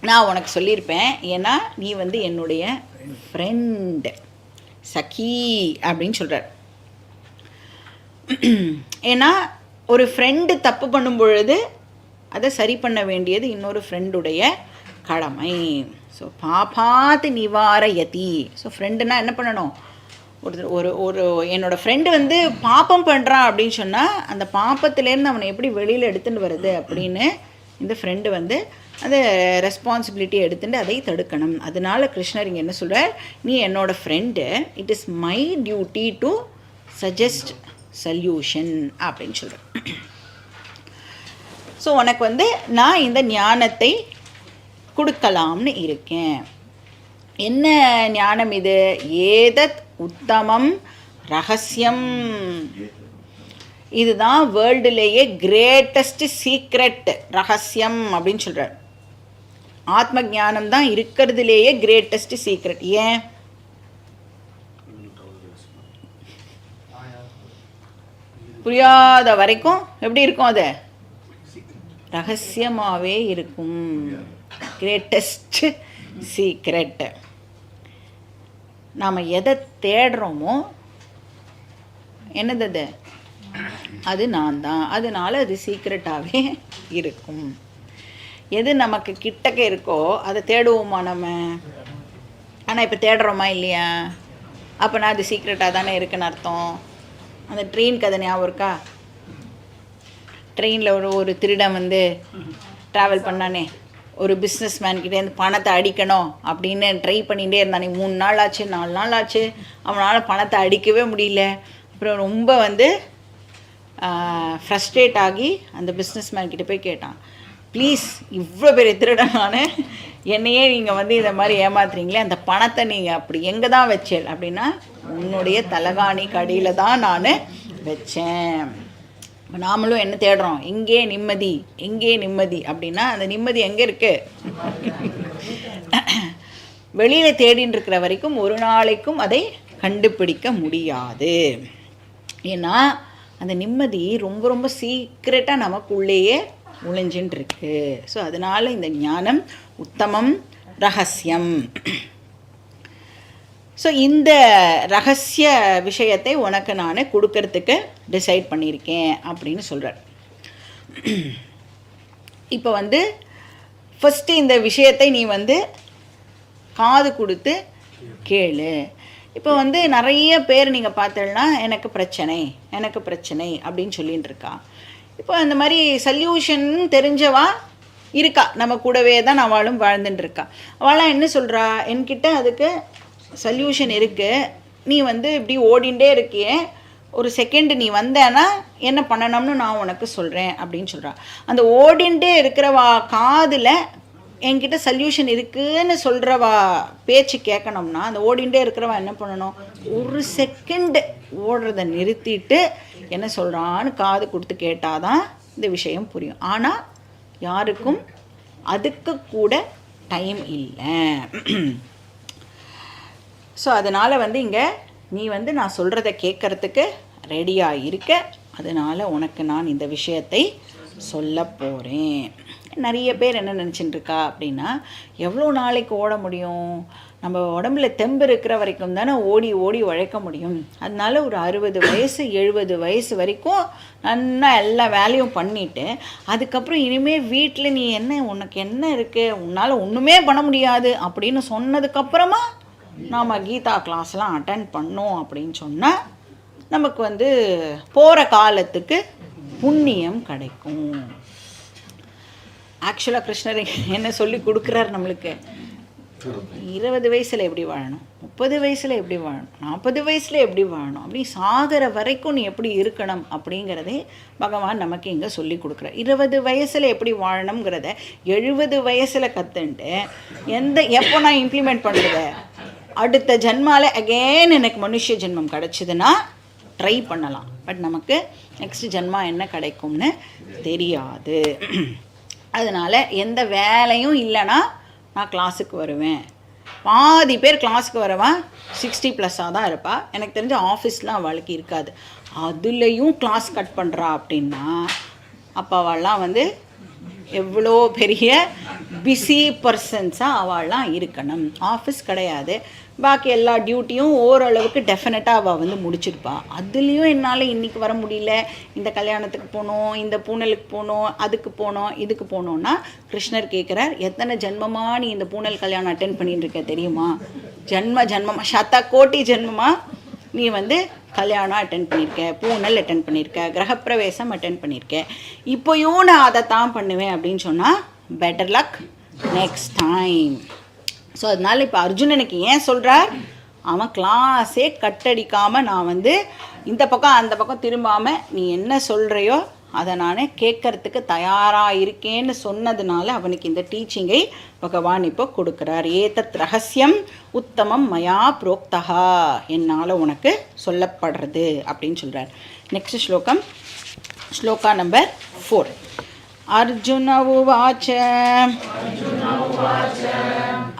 Speaker 1: நான் உனக்கு சொல்லியிருப்பேன், ஏன்னா நீ வந்து என்னுடைய ஃப்ரெண்டு, சகி அப்படின்னு சொல்கிறார். ஏன்னா ஒரு ஃப்ரெண்டு தப்பு பண்ணும் பொழுது அதை சரி பண்ண வேண்டியது இன்னொரு ஃப்ரெண்டுடைய கடமை. ஸோ பாபாத் நிவாரயதி. ஸோ ஃப்ரெண்டுனா என்ன பண்ணணும்? ஒரு என்னோடய ஃப்ரெண்டு வந்து பாப்பம் பண்ணுறான் அப்படின்னு சொன்னால் அந்த பாப்பத்துலேருந்து அவனை எப்படி வெளியில் எடுத்துகிட்டு வருது அப்படின்னு இந்த ஃப்ரெண்டு வந்து அந்த ரெஸ்பான்சிபிலிட்டி எடுத்துட்டு அதை தடுக்கணும். அதனால கிருஷ்ணர் இங்கே என்ன சொல்கிறார்? நீ என்னோடய friend, it is my duty to suggest solution அப்படின்னு சொல்கிறேன். ஸோ உனக்கு வந்து நான் இந்த ஞானத்தை கொடுக்கலாம்னு இருக்கேன். என்ன ஞானம் இது? ஏதத் உத்தமம் ரகசியம், இதுதான் வேர்ல்டுலேயே கிரேட்டஸ்ட் சீக்ரெட், ரகசியம் அப்படின்னு சொல்கிறார். ஆத்ம ஞானம் தான் இருக்கிறதுலேயே கிரேட்டஸ்ட் சீக்ரெட். ஏன்? புரியாத வரைக்கும் எப்படி இருக்கும்? அது ரகசியமாகவே இருக்கும். Greatest secret. நாம் எதை தேடுறோமோ என்னது அது? அது நான் தான். அதனால அது சீக்ரெட்டாகவே இருக்கும். எது நமக்கு கிட்டக்க இருக்கோ அதை தேடுவோமா நம்ம? ஆனால் இப்போ தேடுறோமா இல்லையா? அப்போனா அது சீக்ரெட்டாக தானே இருக்குன்னு அர்த்தம். அந்த ட்ரெயின் கதை ஞாபகம் இருக்கா? ட்ரெயினில் ஒரு திருடன் வந்து ட்ராவல் பண்ணானே, ஒரு பிஸ்னஸ் மேன்கிட்டேருந்து பணத்தை அடிக்கணும் அப்படின்னு ட்ரை பண்ணிகிட்டே இருந்தானே. 3 நாள் ஆச்சு, 4 நாள் ஆச்சு, அவனால் பணத்தை அடிக்கவே முடியல. அப்புறம் ரொம்ப வந்து ஃப்ரஸ்ட்ரேட் ஆகி அந்த பிஸ்னஸ் மேன்கிட்ட போய் கேட்டான், ப்ளீஸ் இவ்வளோ பெரிய திருடனான என்னையே நீங்கள் வந்து இதை மாதிரி ஏமாத்துறீங்களே, அந்த பணத்தை நீங்கள் அப்படி எங்கே தான் வச்சேன் அப்படின்னா, உன்னுடைய தலகாணி கடியில் தான் நான் வச்சேன். இப்போ நாமளும் என்ன தேடுறோம்? எங்கே நிம்மதி, எங்கே நிம்மதி அப்படின்னா அந்த நிம்மதி எங்கே இருக்குது? வெளியில் தேடின்னு இருக்கிற வரைக்கும் ஒரு நாளைக்கும் அதை கண்டுபிடிக்க முடியாது. ஏன்னா அந்த நிம்மதி ரொம்ப ரொம்ப சீக்ரெட்டாக நமக்குள்ளேயே ஒளிஞ்சின்னு இருக்கு. ஸோ அதனால் இந்த ஞானம் உத்தமம் ரகசியம். ஸோ இந்த ரகசிய விஷயத்தை உனக்கு நான் கொடுக்கறதுக்கு டிசைட் பண்ணியிருக்கேன் அப்படின்னு சொல்கிறார். இப்போ வந்து ஃபஸ்ட்டு இந்த விஷயத்தை நீ வந்து காது கொடுத்து கேளு. இப்போ வந்து நிறைய பேர் நீங்கள் பார்த்தீங்கன்னா எனக்கு பிரச்சனை அப்படின்னு சொல்லிகிட்டு இருக்கா. இப்போ அந்த மாதிரி சொல்யூஷன் தெரிஞ்சவா இருக்கா, நம்ம கூடவே தான் அவளும் வாழ்ந்துட்டு இருக்கா. அவளாம் என்ன சொல்கிறா, என்கிட்ட அதுக்கு சொல்யூஷன் இருக்குது, நீ வந்து இப்படி ஓடிண்டே இருக்கியே, ஒரு செகண்ட் நீ வந்தேன்னா என்ன பண்ணணும்னு நான் உனக்கு சொல்கிறேன் அப்படின்னு சொல்கிறா. அந்த ஓடிண்டே இருக்கிறவா காதில் என்கிட்ட சொல்யூஷன் இருக்குதுன்னு சொல்கிறவா பேச்சு கேட்கணும்னா அந்த ஓடிண்டே இருக்கிறவா என்ன பண்ணணும்? ஒரு செகண்ட் ஓடுறதை நிறுத்திட்டு என்ன சொல்கிறான்னு காது கொடுத்து கேட்டால் தான் இந்த விஷயம் புரியும். ஆனால் யாருக்கும் அதுக்கு கூட டைம் இல்லை. ஸோ அதனால் வந்து இங்கே நீ வந்து நான் சொல்கிறத கேட்குறதுக்கு ரெடியாக இருக்க, அதனால் உனக்கு நான் இந்த விஷயத்தை சொல்ல போகிறேன். நிறைய பேர் என்ன நினச்சிட்டு இருக்கா அப்படின்னா, எவ்வளோ நாளைக்கு ஓட முடியும்? நம்ம உடம்புல தெம்பு இருக்கிற வரைக்கும் தானே ஓடி ஓடி உழைக்க முடியும். அதனால ஒரு 60 வயசு 70 வயசு வரைக்கும் நல்லா எல்லா வேலையும் பண்ணிவிட்டு அதுக்கப்புறம் இனிமேல் வீட்டில் நீ என்ன உனக்கு என்ன இருக்குது, உன்னால் ஒன்றுமே பண்ண முடியாது அப்படின்னு சொன்னதுக்கப்புறமா நாம் கீதா கிளாஸ்லாம் அட்டென்ட் பண்ணோம் அப்படின்னு சொன்னால் நமக்கு வந்து போகிற காலத்துக்கு புண்ணியம் கிடைக்கும். ஆக்சுவலாக கிருஷ்ணர் என்ன சொல்லி கொடுக்குறார் நம்மளுக்கு? 20 வயசில் எப்படி வாழணும், 30 வயசில் எப்படி வாழணும், 40 வயசில் எப்படி வாழணும், அப்படி சாகிற வரைக்கும் நீ எப்படி இருக்கணும் அப்படிங்கிறதே பகவான் நமக்கு இங்கே சொல்லி கொடுக்குறார். 20 வயசில் எப்படி வாழணுங்கிறத 70 வயசில் கற்றுன்ட்டு எப்போ நான் இம்ப்ளிமெண்ட் பண்ணுறது? அடுத்த ஜென்மாவில் அகெயின் எனக்கு மனுஷ ஜென்மம் கிடச்சிதுன்னா ட்ரை பண்ணலாம். பட் நமக்கு நெக்ஸ்ட் ஜென்மா என்ன கிடைக்கும்னு தெரியாது. அதனால் எந்த வேலையும் இல்லைன்னா நான் கிளாஸுக்கு வருவேன். பாதி பேர் கிளாஸுக்கு வரவன் 60+ தான் இருப்பா. எனக்கு தெரிஞ்ச ஆஃபீஸ்லாம் அவளுக்கு இருக்காது. அதுலேயும் கிளாஸ் கட் பண்ணுறா அப்படின்னா அப்போ அவள்லாம் வந்து எவ்வளோ பெரிய பிஸி பர்சன்ஸாக அவள்லாம் இருக்கணும். ஆஃபீஸ் கிடையாது, பாக்கி எல்லா டியூட்டியும் ஓரளவுக்கு டெஃபினட்டாக அவள் வந்து முடிச்சிருப்பா. அதுலேயும் என்னால் இன்றைக்கி வர முடியல, இந்த கல்யாணத்துக்கு போகணும், இந்த பூனலுக்கு போகணும், அதுக்கு போகணும், இதுக்கு போகணுன்னா கிருஷ்ணர் கேட்குறார், எத்தனை ஜென்மமாக நீ இந்த பூனல் கல்யாணம் அட்டென்ட் பண்ணிட்டு இருக்க தெரியுமா? ஜென்மமாக 100 கோடி ஜென்மமாக நீ வந்து கல்யாணம் அட்டென்ட் பண்ணியிருக்க, பூனல் அட்டென்ட் பண்ணியிருக்க, கிரகப்பிரவேசம் அட்டென்ட் பண்ணியிருக்க. இப்போயும் நான் அதை தான் பண்ணுவேன் அப்படின்னு சொன்னால் better luck next time. So அதனால் இப்போ அர்ஜுனனுக்கு ஏன் சொல்கிறார்? அவன் கிளாஸே கட்டடிக்காமல் நான் வந்து இந்த பக்கம் அந்த பக்கம் திரும்பாமல் நீ என்ன சொல்கிறையோ அதை நான் கேட்கறதுக்கு தயாராக இருக்கேன்னு சொன்னதுனால அவனுக்கு இந்த டீச்சிங்கை பகவான் இப்போ கொடுக்குறார். ஏதத் ரகசியம் உத்தமம் மயா புரோக்தா, என்னால் உனக்கு சொல்லப்படுறது அப்படின்னு சொல்கிறார். நெக்ஸ்ட் ஸ்லோகம், ஸ்லோகா நம்பர் 4. அர்ஜுன உவாச்ச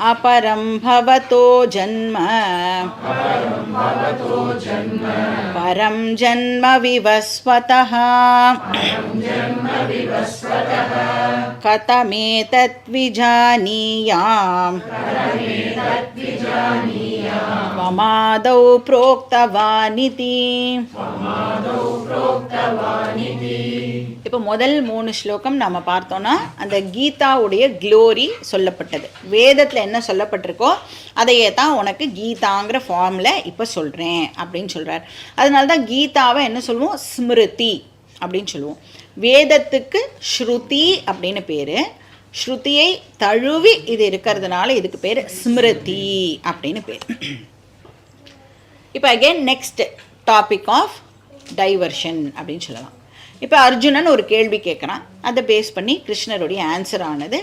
Speaker 1: अपरं भवतो जन्म परं जन्म विवस्वतः कथमेतत् विजानीयाम् त्वमादौ प्रोक्तवानिति. இப்போ முதல் 3 ஸ்லோகம் நம்ம பார்த்தோன்னா அந்த கீதாவுடைய க்ளோரி சொல்லப்பட்டது. வேதத்தில் என்ன சொல்லப்பட்டிருக்கோ அதையே தான் உனக்கு கீதாங்கிற ஃபார்மில் இப்போ சொல்கிறேன் அப்படின்னு சொல்கிறார். அதனால தான் கீதாவை என்ன சொல்லுவோம், ஸ்மிருதி அப்படின்னு சொல்லுவோம். வேதத்துக்கு ஸ்ருதி அப்படின்னு பேர். ஸ்ருதியை தழுவி இது இருக்கிறதுனால இதுக்கு பேர் ஸ்மிருதி அப்படின்னு பேர். இப்போ again next topic of diversion அப்படின்னு சொல்லலாம். இப்போ அர்ஜுனன் ஒரு கேள்வி கேட்குறான், அதை பேஸ் பண்ணி கிருஷ்ணருடைய ஆன்சர் ஆனது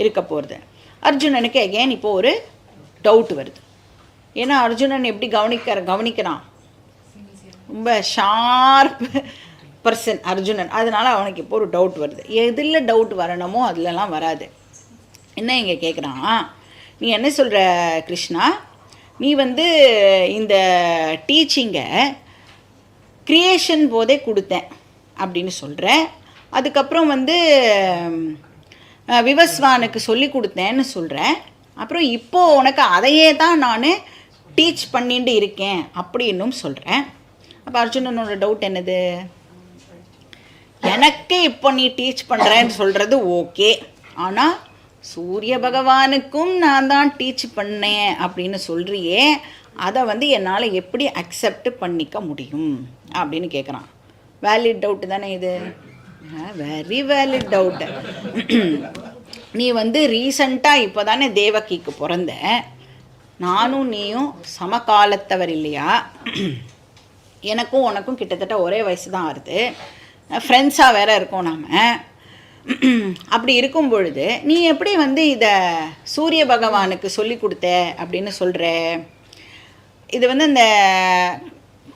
Speaker 1: இருக்க போகிறது. அர்ஜுனனுக்கு அகெயின் இப்போ ஒரு டவுட் வருது. ஏன்னா அர்ஜுனன் எப்படி கவனிக்கிறான், ரொம்ப ஷார்ப் பர்சன் அர்ஜுனன். அதனால் அவனுக்கு இப்போ ஒரு டவுட் வருது. எதில் டவுட் வரணுமோ அதிலலாம் வராது. என்ன இங்கே கேட்குறான், நீ என்ன சொல்கிற கிருஷ்ணா, நீ இந்த டீச்சிங்கை க்ரியேஷன் போதே கொடுத்தேன் அப்படின்னு சொல்கிற, அதுக்கப்புறம் விவஸ்வானுக்கு சொல்லி கொடுத்தேன்னு சொல்கிறேன், அப்புறம் இப்போது உனக்கு அதையே தான் நான் டீச் பண்ணிட்டு இருக்கேன் அப்படின்னும் சொல்கிறேன். அப்போ அர்ஜுனனோட டவுட் என்னது, எனக்கு இப்போ நீ டீச் பண்ணுறேன்னு சொல்கிறது ஓகே, ஆனால் சூரிய பகவானுக்கும் நான் தான் டீச் பண்ணேன் அப்படின்னு சொல்கிறியே, அதை என்னால் எப்படி அக்செப்ட் பண்ணிக்க முடியும் அப்படின்னு கேட்குறான். வேலிட் டவுட்டு தானே இது, வெரி வேலிட் டவுட்டு. நீ ரீசண்டாக இப்போ தானே தேவகிக்கு பிறந்த, நானும் நீயும் சமகாலத்தவர் இல்லையா, எனக்கும் உனக்கும் கிட்டத்தட்ட ஒரே வயசு தான் வருது, ஃப்ரெண்ட்ஸாக வேற இருக்கோம் நாம். அப்படி இருக்கும் பொழுது நீ எப்படி இதை சூரிய பகவானுக்கு சொல்லி கொடுத்த அப்படின்னு சொல்கிற? இது இந்த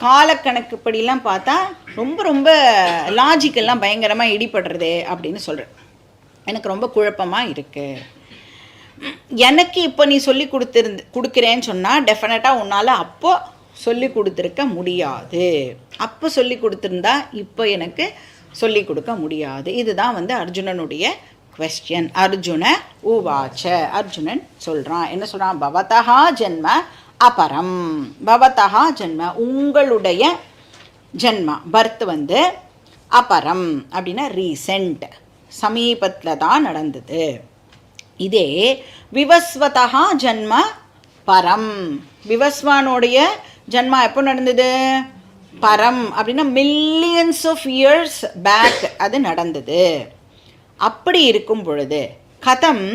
Speaker 1: காலக்கணக்குப்படிலாம் பார்த்தா ரொம்ப ரொம்ப லாஜிக்கெல்லாம் பயங்கரமாக இடிபடுறது அப்படின்னு சொல்கிறேன். எனக்கு ரொம்ப குழப்பமாக இருக்குது. எனக்கு இப்போ நீ சொல்லி கொடுக்குறேன்னு சொன்னால் டெஃபினட்டாக உன்னால் அப்போ சொல்லி கொடுத்துருக்க முடியாது. அப்போ சொல்லி கொடுத்துருந்தா இப்போ எனக்கு சொல்லி கொடுக்க முடியாது. இதுதான் அர்ஜுனனுடைய கொஸ்டின். அர்ஜுன உவாச்ச, அர்ஜுனன் சொல்கிறான், என்ன சொல்கிறான், பவதஹா ஜென்ம அபரம். பவதஹா ஜென்ம, உங்களுடைய ஜென்மா பர்த் அபரம் அப்படின்னா ரீசெண்ட், சமீபத்தில் தான் நடந்தது. இதே விவஸ்வதஹா ஜென்ம பரம், விவஸ்வானுடைய ஜென்மா எப்போ நடந்தது, பரம் அப்படின்னா மில்லியன்ஸ் ஆஃப் இயர்ஸ் பேக் அது நடந்தது. அப்படி இருக்கும் பொழுது கதம்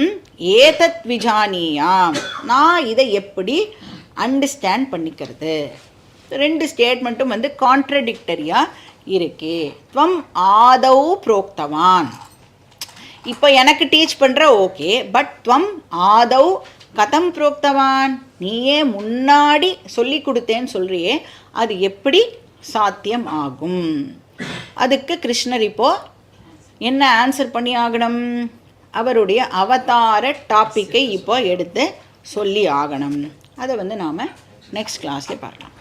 Speaker 1: ஏதத் விஜானியாம், நான் இதை எப்படி அண்டர்ஸ்டாண்ட் பண்ணிக்கிறது? 2 ஸ்டேட்மெண்ட்டும் கான்ட்ரடிக்டரியாக இருக்கே. துவம் ஆதௌ புரோக்தவான், இப்போ எனக்கு டீச் பண்ணுற ஓகே, பட் துவம் ஆதௌ கதம் புரோக்தவான், நீயே முன்னாடி சொல்லி கொடுத்தேன்னு சொல்கிறியே, அது எப்படி சாத்தியம் ஆகும்? அதுக்கு கிருஷ்ணர் இப்போ என்ன ஆன்சர் பண்ணி ஆகணும்? அவருடைய அவதார டாப்பிக்கை இப்போ எடுத்து சொல்லி ஆகணும். அதை நாம் நெக்ஸ்ட் கிளாஸில் பார்க்கலாம்.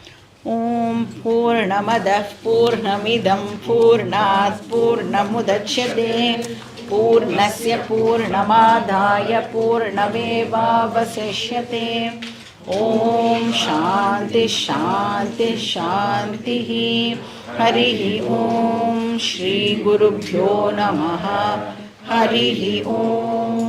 Speaker 1: ஓம் பூர்ணமதః பூர்ணமிதம் பூர்ணாத் பூர்ணமுதச்யதே பூர்ணஸ்ய பூர்ணமாதாய பூர்ணமேவாவசிஷ்யதே. ஓம் சாந்தி சாந்தி சாந்தி. ஹரி ஓம் ஸ்ரீ குருப்யோ நமः. ஹரி ஓம்.